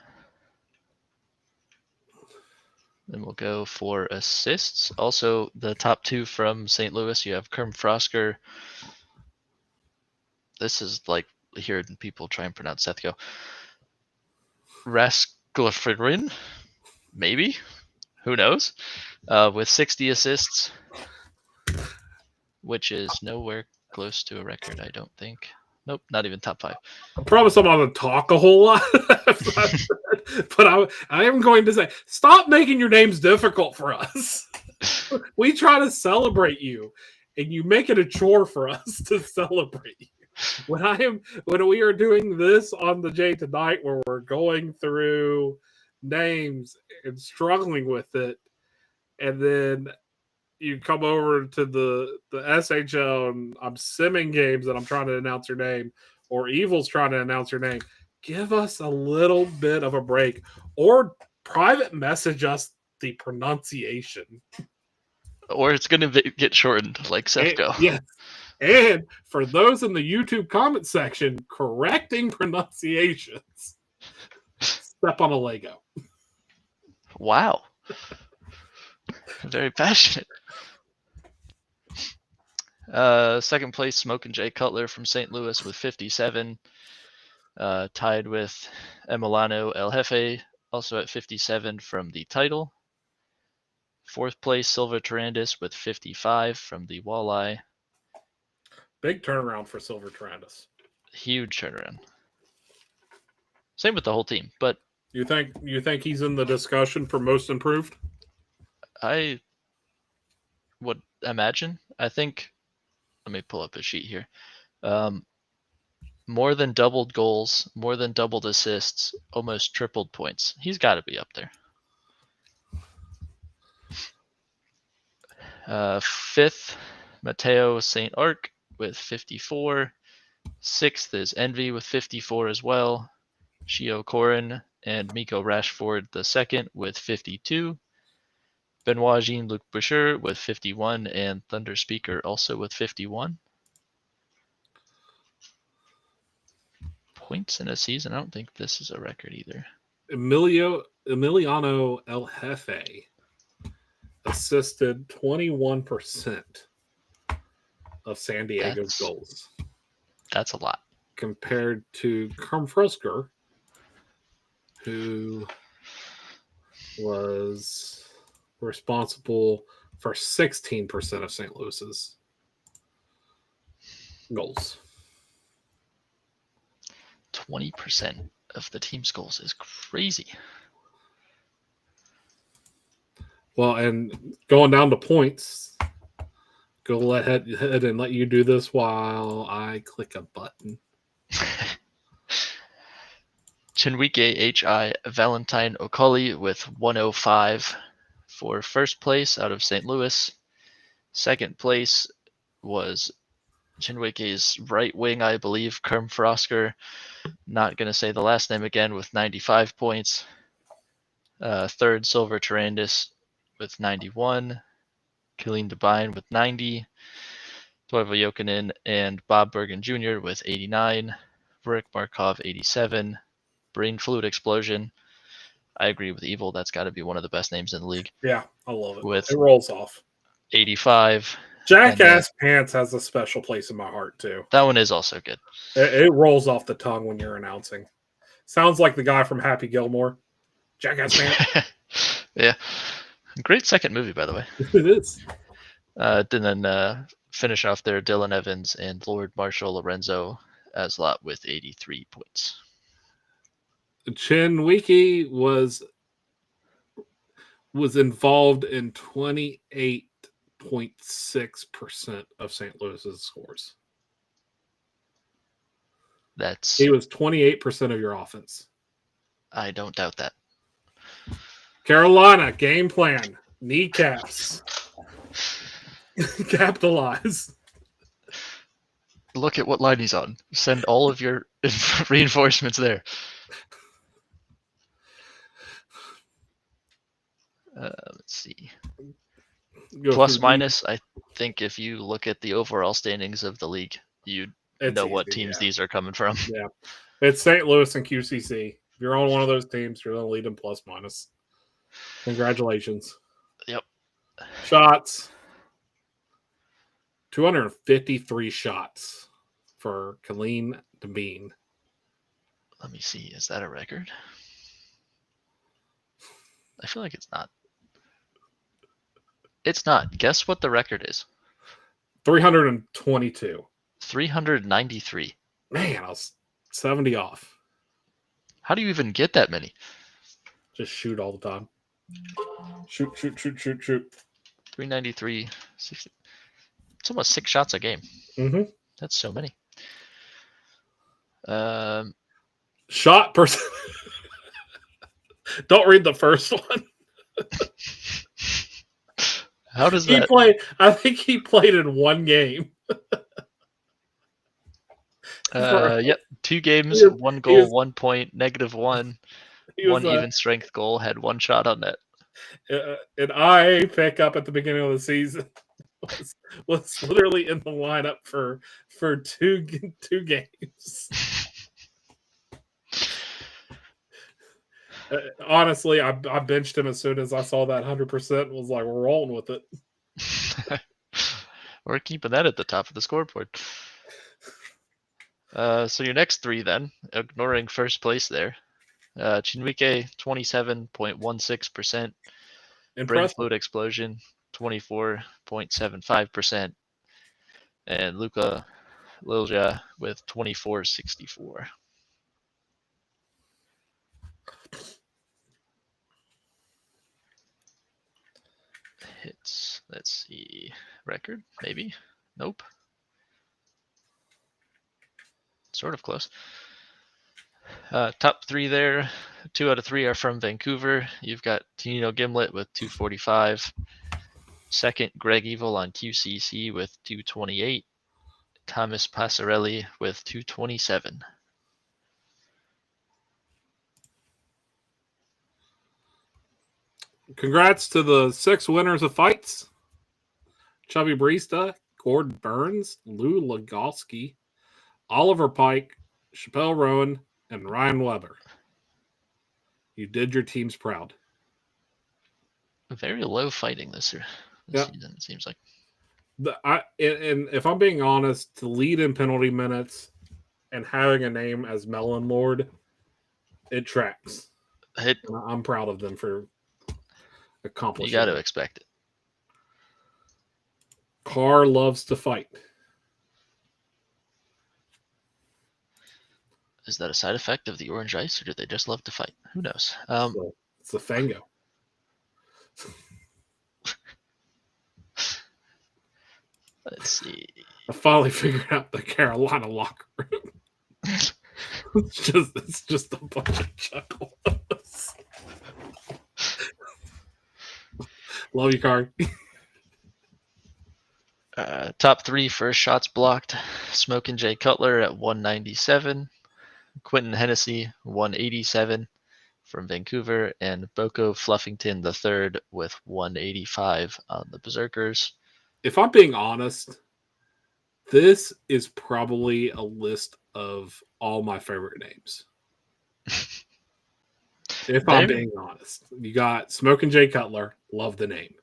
we'll go for assists. Also, the top 2 from St. Louis, you have Kerm Frosker. This is like hearing people try and pronounce Sethko. Rasklafrin, maybe. Who knows? With 60 assists, which is nowhere close to a record, I don't think. Nope, not even top 5. I promise I'm not going to talk a whole lot, but I am going to say, stop making your names difficult for us. We try to celebrate you, and you make it a chore for us to celebrate. When we are doing this on the J tonight, where we're going through names and struggling with it, and then you come over to the SHL and I'm simming games and I'm trying to announce your name, or Evil's trying to announce your name. Give us a little bit of a break, or private message us the pronunciation. Or it's going to get shortened like Sefco. Yes. And for those in the YouTube comment section correcting pronunciations, step on a Lego. Wow. Very passionate. Second place, Smokin' Jay Cutler from St. Louis with 57. Tied with Emiliano El Jefe, also at 57 from the title. Fourth place, Silver Tarandis with 55 from the Walleye. Big turnaround for Silver Tarandis. Huge turnaround. Same with the whole team, but you think he's in the discussion for most improved? I would imagine. I think. Let me pull up a sheet here. More than doubled goals, more than doubled assists, almost tripled points. He's got to be up there. Fifth, Mateo St. Arc with 54. Sixth is Envy with 54 as well. Shio Corin and Miko Rashford the second with 52. Benoit Jean-Luc Boucher with 51 and Thunder Speaker also with 51. Points in a season. I don't think this is a record either. Emiliano El Jefe assisted 21% of San Diego's goals. That's a lot. Compared to Kerm Frusker, who was responsible for 16% of St. Louis's goals. 20% of the team's goals is crazy. Well, and going down to points, go ahead and let you do this while I click a button. Chinwike H.I. Valentine Okoli with 105 for first place out of St. Louis. Second place was Chinwike's right wing, I believe, Kerm Frosker. Not going to say the last name again, with 95 points. Third, Silver Tarandis with 91. Killeen Devine with 90. Toivo Jokinen and Bob Bergen Jr. with 89. Rick Markov, 87. Brain Fluid Explosion. I agree with Evil. That's got to be one of the best names in the league. Yeah, I love it. With it rolls off. 85. Jackass Pants has a special place in my heart, too. That one is also good. It rolls off the tongue when you're announcing. Sounds like the guy from Happy Gilmore. Jackass Pants. Yeah. Great second movie, by the way. It is. And then finish off there, Dylan Evans and Lord Marshall Lorenzo Aslot with 83 points. Chinwike was involved in 28.6% of St. Louis's scores. He was 28% of your offense. I don't doubt that. Carolina, game plan, kneecaps, capitalize. Look at what line he's on. Send all of your reinforcements there. Let's see. Plus minus, I think if you look at the overall standings of the league, you know what teams these are coming from. Yeah. It's St. Louis and QCC. If you're on one of those teams, you're going to lead in plus minus. Congratulations. Yep. Shots. 253 shots for Killeen Devine. Let me see. Is that a record? I feel like it's not. It's not. Guess what the record is? 322. 393. Man, I was 70 off. How do you even get that many? Just shoot all the time. Shoot. 393. 60. It's almost 6 shots a game. Mm-hmm. That's so many. Shot person. Don't read the first one. How does He that? played. I think he played in one game. Yep. 2 games, He was, 1 he goal, was, 1 point, -1, he was 1 even strength goal, had 1 shot on net. an IA pick up at the beginning of the season. Was literally in the lineup for two games. Honestly, I benched him as soon as I saw that 100%. Was like, we're rolling with it. We're keeping that at the top of the scoreboard. So your next 3 then, ignoring first place there. Chinwike, 27.16%. Brain Impressive. fluid explosion, 24.75%. And Luka Lilja with 24.64. Hits. Let's see. Record? Maybe. Nope. Sort of close. Top 3 there. 2 out of 3 are from Vancouver. You've got Tino Gimlet with 245. Second, Greg Evil on QCC with 228. Thomas Passarelli with 227. Congrats to the 6 winners of fights. Chubby Brista, Gordon Burns, Lou Legowski, Oliver Pike, Chappelle Rowan, and Ryan Weber. You did your teams proud. Very low fighting this season, it seems like. And if I'm being honest, to lead in penalty minutes and having a name as Melon Lord, it tracks. I'm proud of them for accomplishing. You got to expect it. Carr loves to fight. Is that a side effect of the orange ice, or do they just love to fight? Who knows? So it's the Fango. Let's see. I finally figured out the Carolina locker room. It's just a bunch of chuckles. Love you, Carr. Top 3 first shots blocked. Smokin' Jay Cutler at 197. Quentin Hennessy, 187 from Vancouver. And Boko Fluffington III with 185 on the Berserkers. If I'm being honest, this is probably a list of all my favorite names. If I'm being honest, you got Smokin' Jay Cutler, love the name.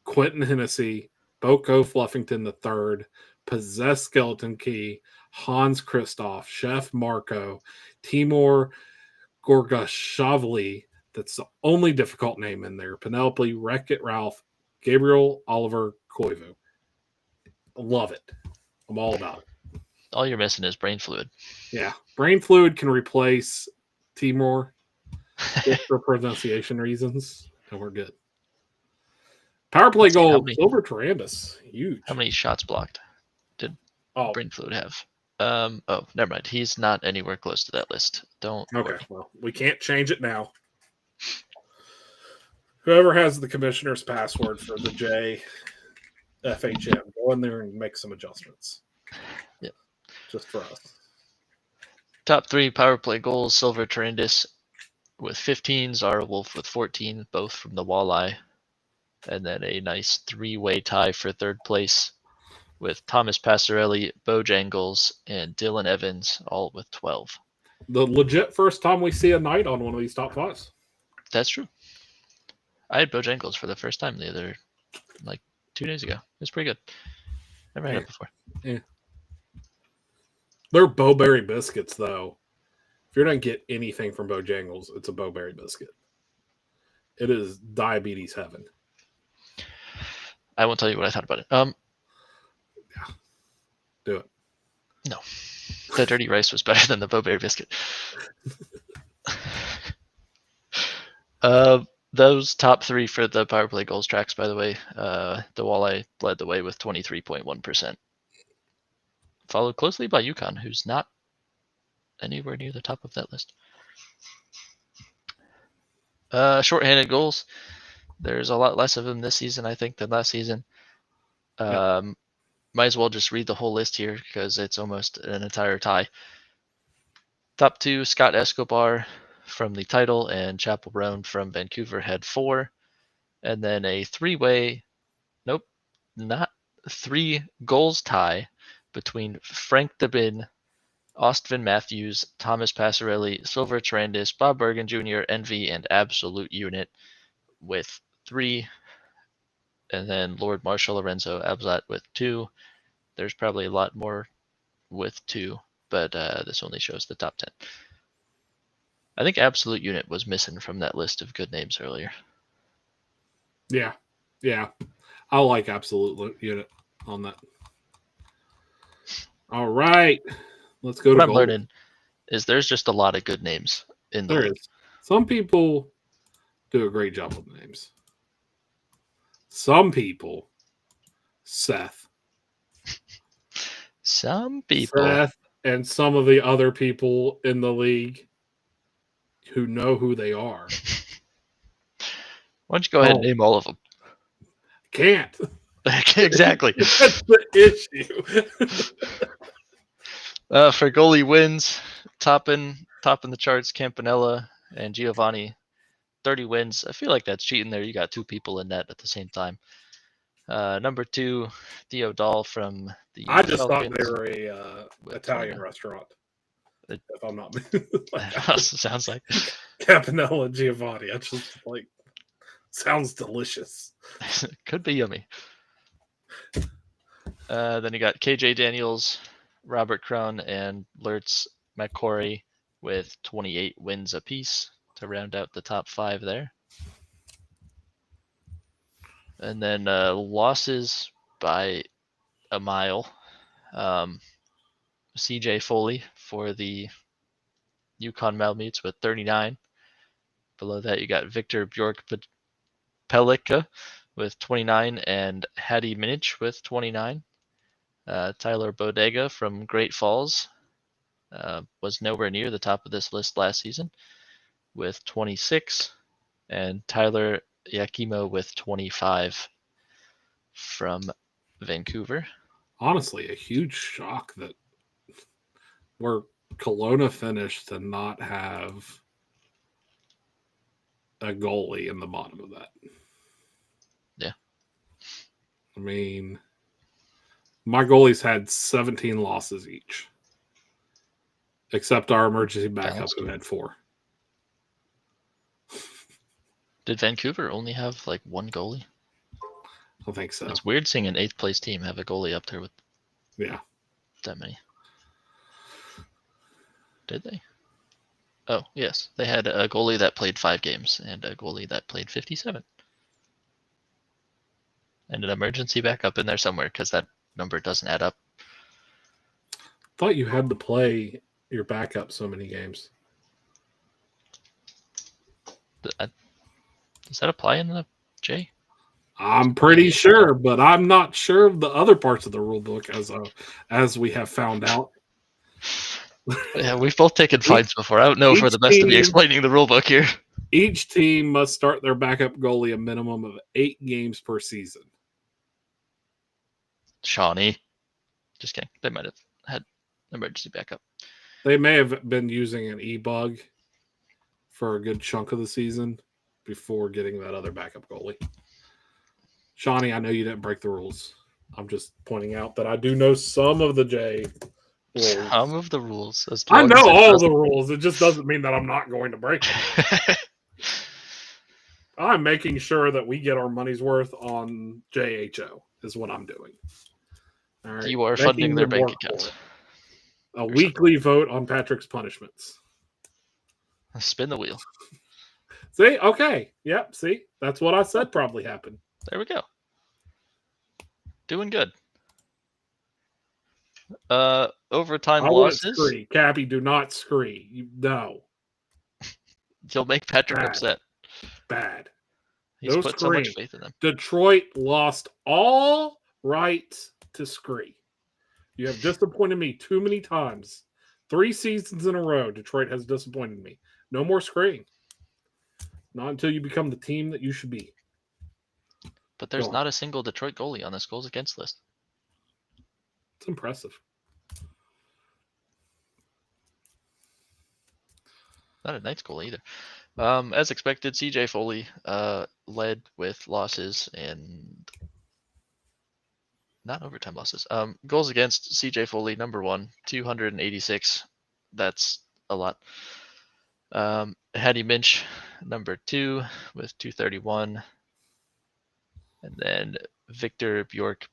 Quentin Hennessy, Boko Fluffington III, Possessed Skeleton Key, Hans Christoph, Chef Marco, Timur Gorgashavli, that's the only difficult name in there, Penelope, Wreck-It Ralph, Gabriel Oliver Koivu. Love it. I'm all about it. All you're missing is brain fluid. Yeah. Brain fluid can replace Timur just for pronunciation reasons, and we're good. Power play goal, Silver Tarambus. Huge. How many shots blocked did brain fluid have? Never mind. He's not anywhere close to that list. Don't worry. Well, we can't change it now. Whoever has the commissioner's password for the JFHM, go in there and make some adjustments. Yep. Just for us. Top 3 power play goals, Silver Tarandis with 15, Zara Wolf with 14, both from the Walleye. And then a nice 3-way tie for third place with Thomas Passarelli, Bojangles, and Dylan Evans, all with 12. The legit first time we see a Knight on one of these top 5s. That's true. I had Bojangles for the first time 2 days ago. It was pretty good. Never had it before. Yeah. They're Bowberry biscuits, though. If you're going to get anything from Bojangles, it's a Bowberry biscuit. It is diabetes heaven. I won't tell you what I thought about it. Yeah. Do it. No. The dirty rice was better than the Bowberry biscuit. The those top three for the power play goals tracks, by the way, the Walleye led the way with 23.1%. Followed closely by Yukon, who's not anywhere near the top of that list. Shorthanded goals. There's a lot less of them this season, I think, than last season. Might as well just read the whole list here because it's almost an entire tie. Top two, Scott Escobar from the Title and Chapel Roan from Vancouver had 4. And then a three goals tie between Frank Debin, Austin Matthews, Thomas Passarelli, Silver Trandis, Bob Bergen Jr., Envy, and Absolute Unit with 3. And then Lord Marshall Lorenzo Abzat with 2. There's probably a lot more with 2, but this only shows the top 10. I think Absolute Unit was missing from that list of good names earlier. Yeah. I like Absolute Unit on that. All right. Let's go to What I'm goalie. learning is there's just a lot of good names in the There league. is. Some people do a great job with names. Some people, Seth. Some people. Seth and some of the other people in the league who know who they are. Why don't you go ahead and name all of them? Can't. Exactly. That's the issue. For goalie wins, topping the charts, Campanella and Giovanni, 30 wins. I feel like that's cheating there. You got 2 people in net at the same time. Number 2, Theo Dahl from the I just Falcons. thought they were a Italian restaurant. If I'm not sounds like Campanella Giovanni. I just sounds delicious. Could be yummy. Then you got KJ Daniels, Robert Krohn, and Lurtz McCory with 28 wins apiece to round out the top 5 there. And then losses by a mile. CJ Foley for the Yukon Malamutes with 39. Below that, you got Victor Bjork Pelika with 29 and Hattie Minich with 29. Tyler Bodega from Great Falls was nowhere near the top of this list last season with 26. And Tyler Yakimo with 25 from Vancouver. Honestly, a huge shock that where Kelowna finished to not have a goalie in the bottom of that. Yeah. I mean, my goalies had 17 losses each, except our emergency backup who had 4. Did Vancouver only have like 1 goalie? I think so. It's weird seeing an 8th place team have a goalie up there with that many. Did they? Oh, yes. They had a goalie that played 5 games and a goalie that played 57. And an emergency backup in there somewhere because that number doesn't add up. Thought you had to play your backup so many games. Does that apply in the J? I'm pretty sure, but I'm not sure of the other parts of the rule book as we have found out. Yeah, we've both taken fines before. I don't know if we're the best to be explaining the rule book here. Each team must start their backup goalie a minimum of 8 games per season. Shawnee. Just kidding. They might have had emergency backup. They may have been using an e-bug for a good chunk of the season before getting that other backup goalie. Shawnee, I know you didn't break the rules. I'm just pointing out that I do know some of the J rules. Some of the rules. I know all the rules. It just doesn't mean that I'm not going to break them. I'm making sure that we get our money's worth on JHO is what I'm doing. All right. You are funding their bank accounts. A weekly vote on Patrick's punishments. Spin the wheel. See? Okay. Yep. See? That's what I said probably happened. There we go. Doing good. Overtime losses. Scree. Cappy, do not scree. No. You'll make Patrick upset. Bad. He's No put so much screen. faith in them. Detroit lost all rights to scree. You have disappointed me too many times. 3 seasons in a row, Detroit has disappointed me. No more screen. Not until you become the team that you should be. But there's not a single Detroit goalie on this goals against list. It's impressive. Not a Knights goal either. As expected, CJ Foley led with losses and not overtime losses. Goals against CJ Foley, number 1, 286. That's a lot. Hattie Minch, number 2 with 231. And then Victor Bjork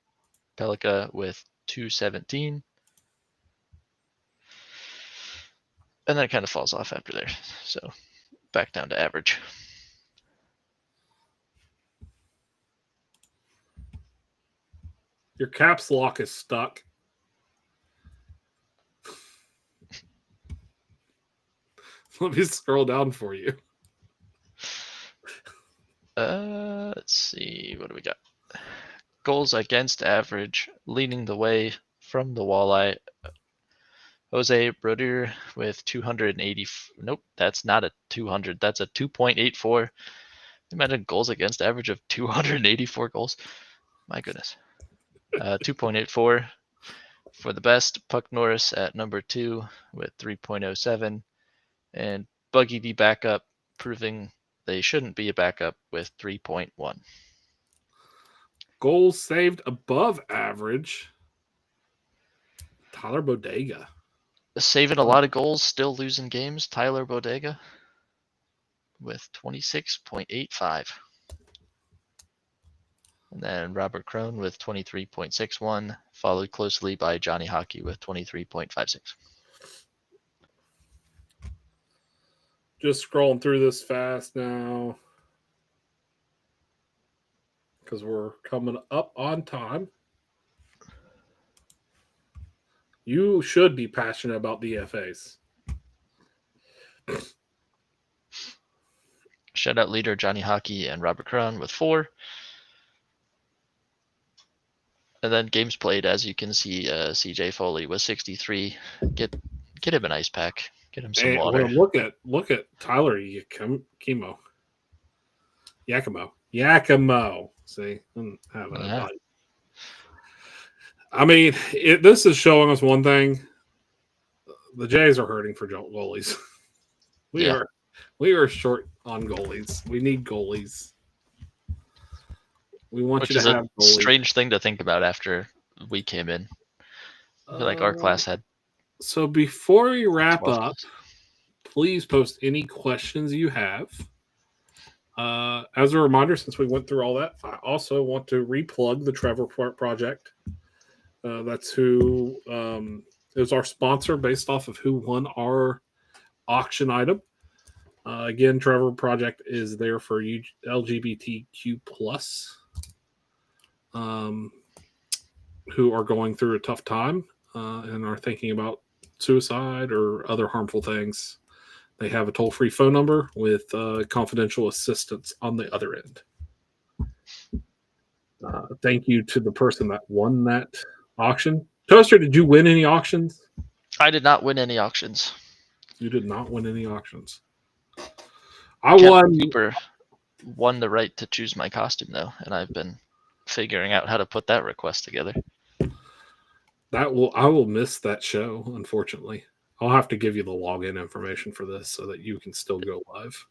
Pelika with 217. And then it kind of falls off after there. So back down to average. Your caps lock is stuck. Let me scroll down for you. Let's see. What do we got? Goals against average, leading the way from the walleye. Jose Broder with 280. Nope, that's not a 200. That's a 2.84. Imagine goals against average of 284 goals. My goodness. 2.84 for the best. Puck Norris at number 2 with 3.07. And Buggy D backup, proving they shouldn't be a backup with 3.1. Goals saved above average. Tyler Bodega. Saving a lot of goals, still losing games. Tyler Bodega with 26.85. And then Robert Crone with 23.61, followed closely by Johnny Hockey with 23.56. Just scrolling through this fast now because we're coming up on time. You should be passionate about DFAs. Shutout leader Johnny Hockey and Robert Crone with 4. And then games played, as you can see, CJ Foley with 63. Get him an ice pack. Get him some water. Well, look at Tyler Yakimo. See, I mean, this is showing us one thing. The Jays are hurting for goalies. We are short on goalies. We need goalies. We want Which you to have a strange thing to think about after we came in. I feel like our class had. So before we wrap up, please post any questions you have. As a reminder, since we went through all that, I also want to replug the Trevor Project. That's who is our sponsor based off of who won our auction item. Again, Trevor Project is there for LGBTQ plus who are going through a tough time and are thinking about suicide or other harmful things. They have a toll-free phone number with confidential assistance on the other end. Thank you to the person that won that auction. Toaster, did you win any auctions? I did not win any auctions. You did not win any auctions. Cooper won the right to choose my costume, though, and I've been figuring out how to put that request together. I will miss that show, unfortunately. I'll have to give you the login information for this so that you can still go live.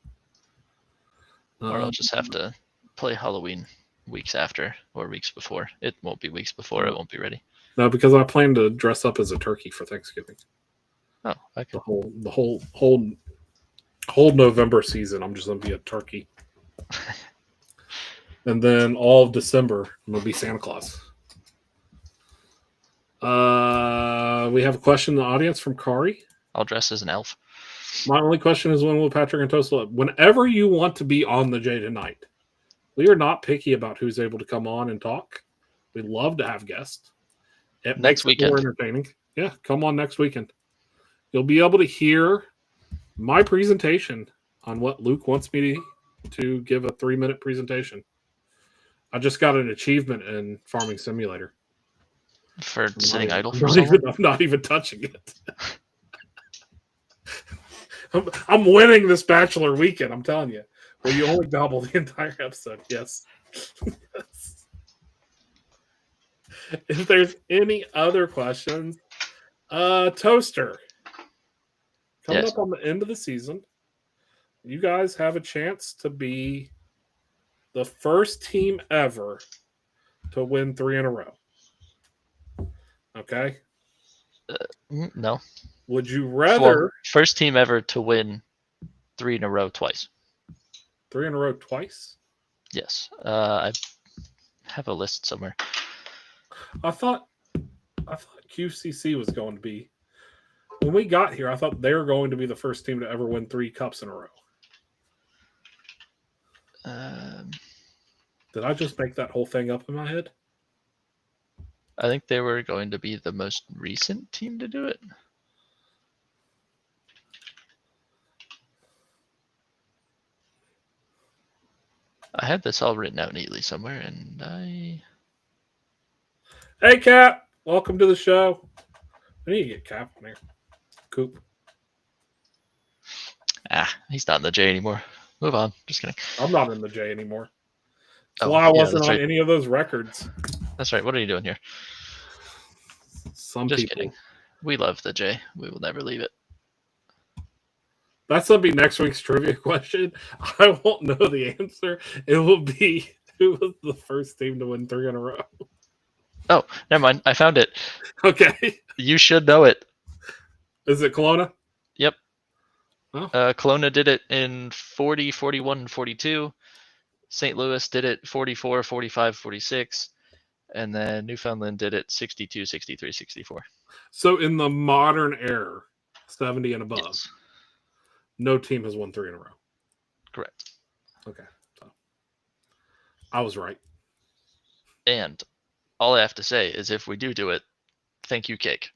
Or I'll just have to play Halloween weeks after or weeks before. It won't be weeks before. It won't be ready. No, because I plan to dress up as a turkey for Thanksgiving. Oh, okay. The whole November season, I'm just going to be a turkey. And then all of December, I'm going to be Santa Claus. We have a question in the audience from Kari. I'll dress as an elf. My only question is, when will Patrick and Toast live? Whenever you want to be on the J tonight. We are not picky about who's able to come on and talk. We love to have guests. It next weekend. More entertaining. Yeah, come on next weekend. You'll be able to hear my presentation on what Luke wants me to give a 3-minute presentation. I just got an achievement in Farming Simulator. For I'm sitting not, idle I'm for not so even, long? I'm not even touching it. I'm winning this bachelor weekend. I'm telling you. Well, you only double the entire episode. Yes. Yes. If there's any other questions, Toaster, coming Yes. up on the end of the season, you guys have a chance to be the first team ever to win 3 in a row. Okay. No. Would you Well, rather first team ever to win 3 in a row twice. 3 in a row twice? Yes. I have a list somewhere. I thought QCC was going to be, when we got here, I thought they were going to be the first team to ever win 3 cups in a row. Did I just make that whole thing up in my head? I think they were going to be the most recent team to do it. I had this all written out neatly somewhere, and I... Hey, Cap. Welcome to the show. I need to get Cap in here. Coop. He's not in the J anymore. Move on. Just kidding. I'm not in the J anymore. That's Oh, why I yeah, wasn't that's on right. any of those records. That's right. What are you doing here? Some Just people. kidding. We love the J. We will never leave it. That's going to be next week's trivia question. I won't know the answer. It will be who was the first team to win 3 in a row. Oh, never mind. I found it. Okay. You should know it. Is it Kelowna? Yep. Oh. Kelowna did it in 40, 41, and 42. St. Louis did it 44, 45, 46. And then Newfoundland did it 62, 63, 64. So in the modern era, 70 and above, Yes. no team has won 3 in a row. Correct. Okay. So I was right. And all I have to say is if we do it, thank you, Cake.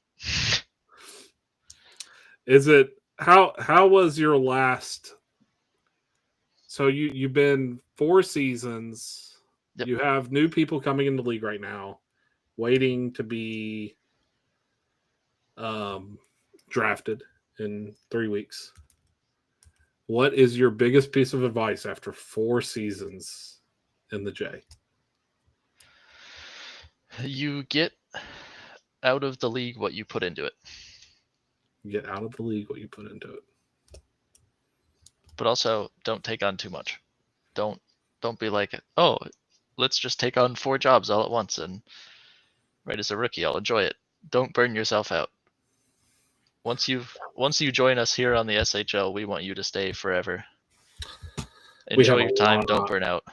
Is it how was your last? So you've been 4 seasons. Yep. You have new people coming into the league right now, waiting to be drafted in 3 weeks. What is your biggest piece of advice after 4 seasons in the J? You get out of the league what you put into it. Get out of the league what you put into it. But also don't take on too much. Don't be like, oh, let's just take on 4 jobs all at once, and right as a rookie I'll enjoy it. Don't burn yourself out. Once you join us here on the SHL, we want you to stay forever. Enjoy your time, don't burn out.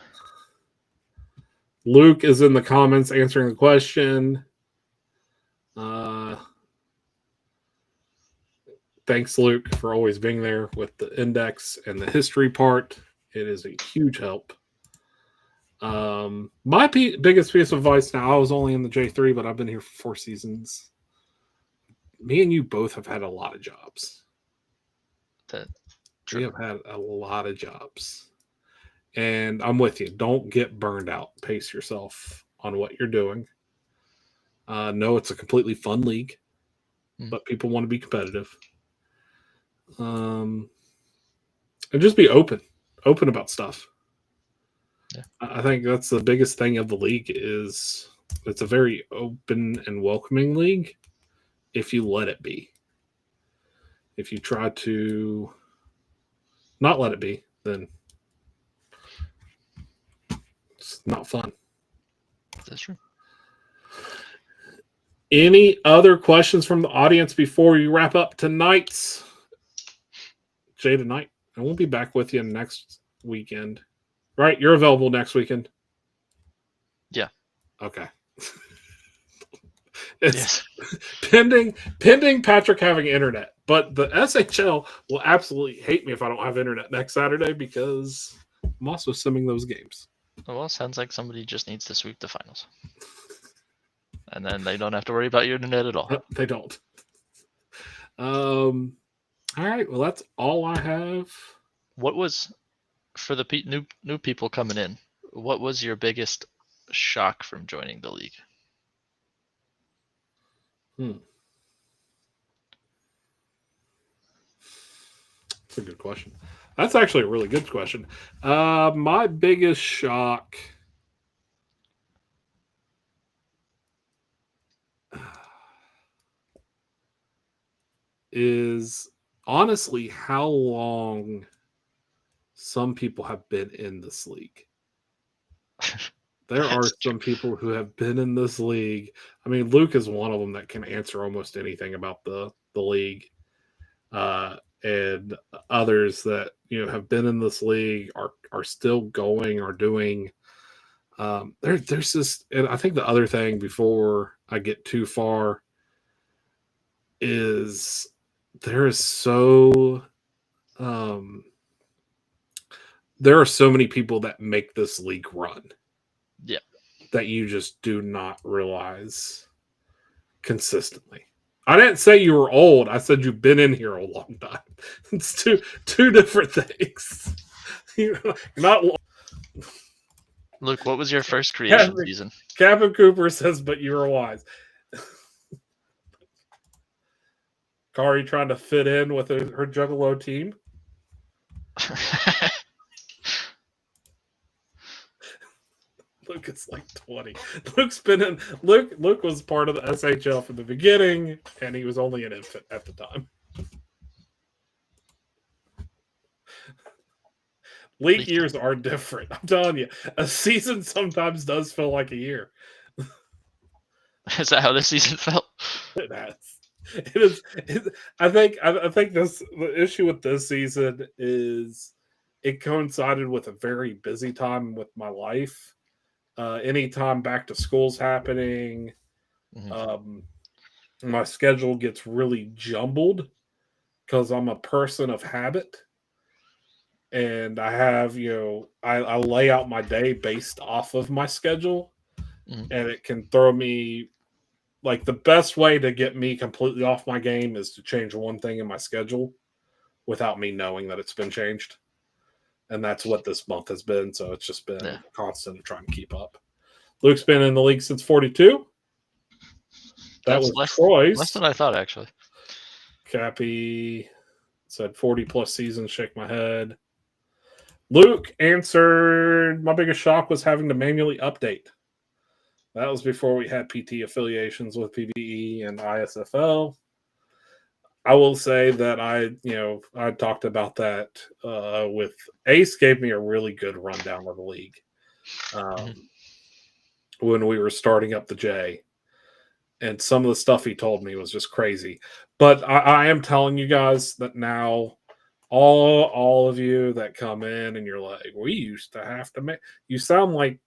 Luke is in the comments answering the question. Thanks, Luke, for always being there with the index and the history part. It is a huge help. My biggest piece of advice now, I was only in the J3, but I've been here for 4 seasons. Me and you both have had a lot of jobs. We have had a lot of jobs. And I'm with you. Don't get burned out. Pace yourself on what you're doing. No, it's a completely fun league, but people want to be competitive. And just be open about stuff. Yeah. I think that's the biggest thing of the league is it's a very open and welcoming league if you let it be. If you try to not let it be, then it's not fun. That's true. Any other questions from the audience before we wrap up tonight's Jay tonight? I won't be back with you next weekend. Right? You're available next weekend? Yeah. Okay. Yes. pending Patrick having internet. But the SHL will absolutely hate me if I don't have internet next Saturday because I'm also simming those games. Well, sounds like somebody just needs to sweep the finals. And then they don't have to worry about your internet at all. They don't. All right. Well, that's all I have. What was For the new people coming in, what was your biggest shock from joining the league? That's a good question. That's actually a really good question. My biggest shock is honestly how long some people have been in this league. There are That's true. some people who have been in this league. I mean, Luke is one of them that can answer almost anything about the league. And others that have been in this league are still going or doing. There's just, and I think the other thing before I get too far is there is so there are so many people that make this league run. Yeah. That you just do not realize consistently. I didn't say you were old. I said you've been in here a long time. It's two different things. You're not. Luke, what was your first creation season? Captain Cooper says, "But you were wise." Kari trying to fit in with her Juggalo team. Luke is like 20. Luke's been in. Luke was part of the SHL from the beginning, and he was only an infant at the time. League years are different. I'm telling you, a season sometimes does feel like a year. Is that how this season felt? It has. It is. I think the issue with this season is it coincided with a very busy time with my life. Anytime back to school's happening, my schedule gets really jumbled because I'm a person of habit. And I have, I lay out my day based off of my schedule, and it can throw me. Like the best way to get me completely off my game is to change one thing in my schedule without me knowing that it's been changed. And that's what this month has been. So it's just been constant trying to keep up. Luke's been in the league since 42. That was Troy's. Less than I thought, actually. Cappy said 40 plus seasons. Shake my head. Luke answered, my biggest shock was having to manually update. That was before we had PT affiliations with PvE and ISFL. I will say that I talked about that with Ace. Gave me a really good rundown of the league when we were starting up the J, and some of the stuff he told me was just crazy. But I am telling you guys that now, all of you that come in and you're like, we used to have to make. You sound like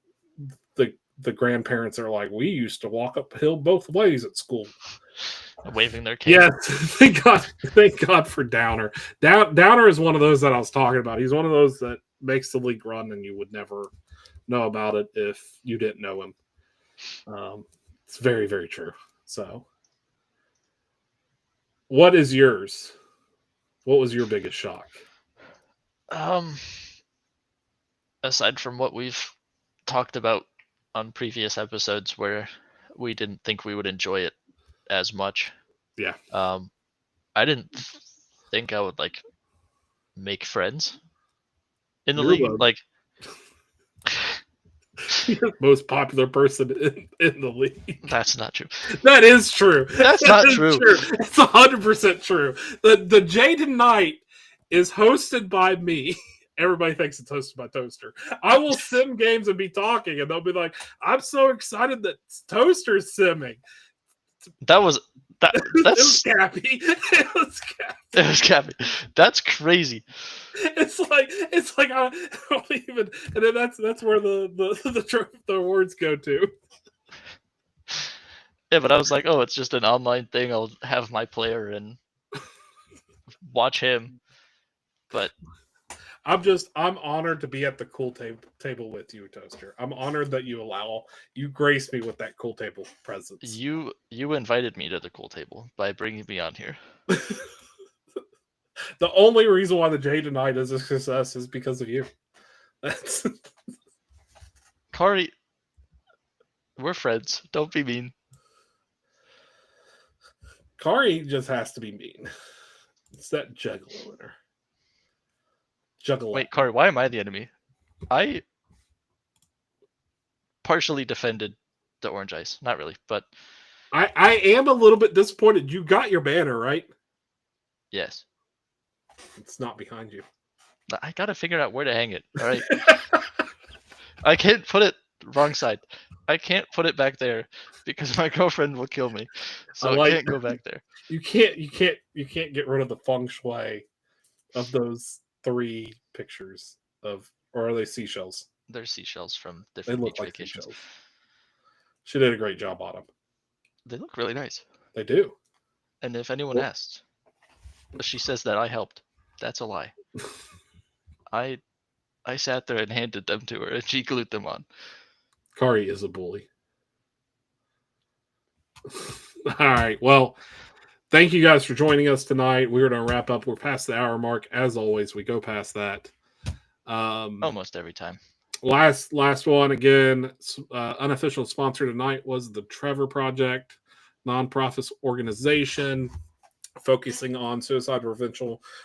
the grandparents are like, we used to walk uphill both ways at school, waving their cane. Yes, thank God for Downer. Downer is one of those that I was talking about. He's one of those that makes the league run, and you would never know about it if you didn't know him. It's very, very true. So, what is yours? What was your biggest shock? Aside from what we've talked about on previous episodes where we didn't think we would enjoy it as much. Yeah. I didn't think I would like make friends in the league. Like, you're the most popular person in the league. That's not true. That is true. That's not true. It's 100% true. The Jade Night is hosted by me. Everybody thinks it's hosted by Toaster. I will sim games and be talking, and they'll be like, I'm so excited that Toaster's simming. That's it was Cappy. It was Cappy. That's crazy. It's like I don't even, and then that's where the awards go to. Yeah, but I was like, oh, it's just an online thing. I'll have my player and watch him. But I'm honored to be at the cool table with you, Toaster. I'm honored that you grace me with that cool table presence. You invited me to the cool table by bringing me on here. The only reason why the Jade Night is a success is because of you. That's Kari, we're friends. Don't be mean. Kari just has to be mean. It's that juggalo in her. Juggalo. Wait, Kari, why am I the enemy? I partially defended the orange ice. Not really, but I am a little bit disappointed. You got your banner, right? yes. It's not behind you. I gotta figure out where to hang it. All right. I can't put it wrong side. I can't put it back there because my girlfriend will kill me. So I it can't go back there. You can't get rid of the feng shui of those 3 pictures of, or are they seashells? They're seashells from They different look beach like vacations. seashells. She did a great job on them. They look really nice. They do. And if anyone asks, she says that I helped. That's a lie. I sat there and handed them to her, and she glued them on. Kari is a bully. All right. Well, thank you guys for joining us tonight. We're going to wrap up. We're past the hour mark. As always, we go past that. Almost every time. Last one again. Unofficial sponsor tonight was the Trevor Project, nonprofit organization focusing on suicide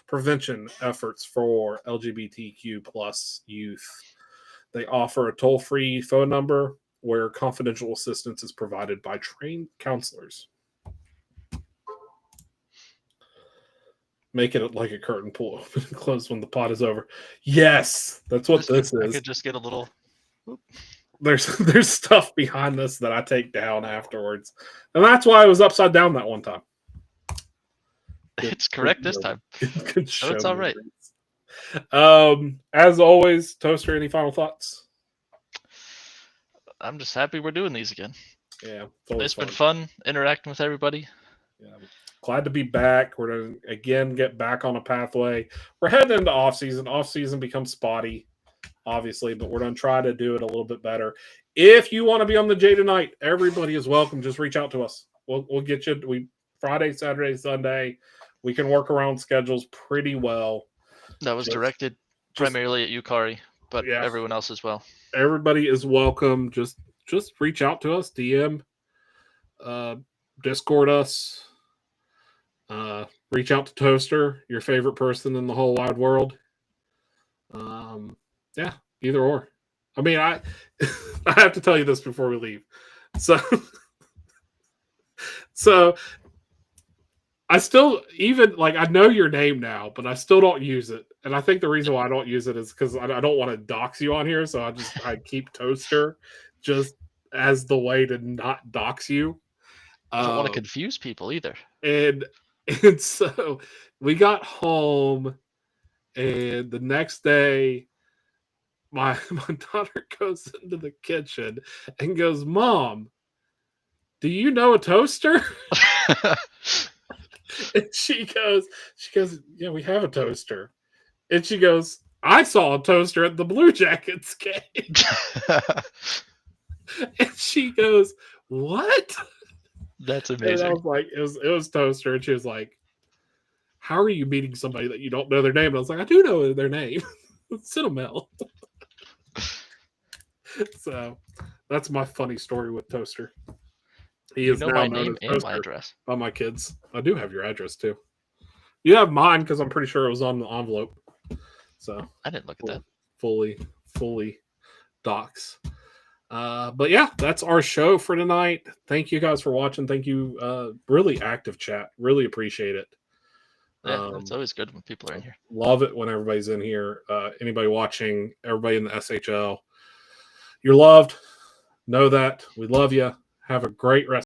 prevention efforts for LGBTQ plus youth. They offer a toll-free phone number where confidential assistance is provided by trained counselors. Make it like a curtain, pull open and close when the pot is over. Yes, that's what this I is. could just get a little. There's stuff behind this that I take down afterwards, and that's why I was upside down that one time. It's correct this time. Good So it's all right. As always, Toaster, any final thoughts? I'm just happy we're doing these again. Yeah, it's been fun interacting with everybody. Yeah, glad to be back. We're going to again get back on a pathway. We're heading into off season. Off season becomes spotty, obviously, but we're going to try to do it a little bit better. If you want to be on the J tonight, everybody is welcome. Just reach out to us. We'll get you. Friday, Saturday, Sunday. We can work around schedules pretty well. That was directed primarily at you, Kari, but everyone else as well. Everybody is welcome. Just reach out to us, DM, Discord us, reach out to Toaster, your favorite person in the whole wide world. Yeah, either or. I mean, I have to tell you this before we leave. So I still, even like, I know your name now, but I still don't use it. And I think the reason why I don't use it is because I don't want to dox you on here. So I keep Toaster just as the way to not dox you. I don't want to confuse people either. And so we got home, and the next day, my daughter goes into the kitchen and goes, "Mom, do you know a toaster?" And she goes, "Yeah, we have a toaster." And she goes, "I saw a toaster at the Blue Jackets game." And she goes, "What?" That's amazing. And I was like, it was Toaster. And she was like, "How are you meeting somebody that you don't know their name?" And I was like, "I do know their name. Cinnamel." So that's my funny story with Toaster. He is now my known name as and my address by my kids. I do have your address too. You have mine because I'm pretty sure it was on the envelope. So I didn't look at that. Fully docs. But yeah, that's our show for tonight. Thank you guys for watching. Thank you. Really active chat. Really appreciate it. Yeah, it's always good when people are in here. Love it when everybody's in here. Anybody watching, everybody in the SHL, you're loved. Know that. We love you. Have a great rest.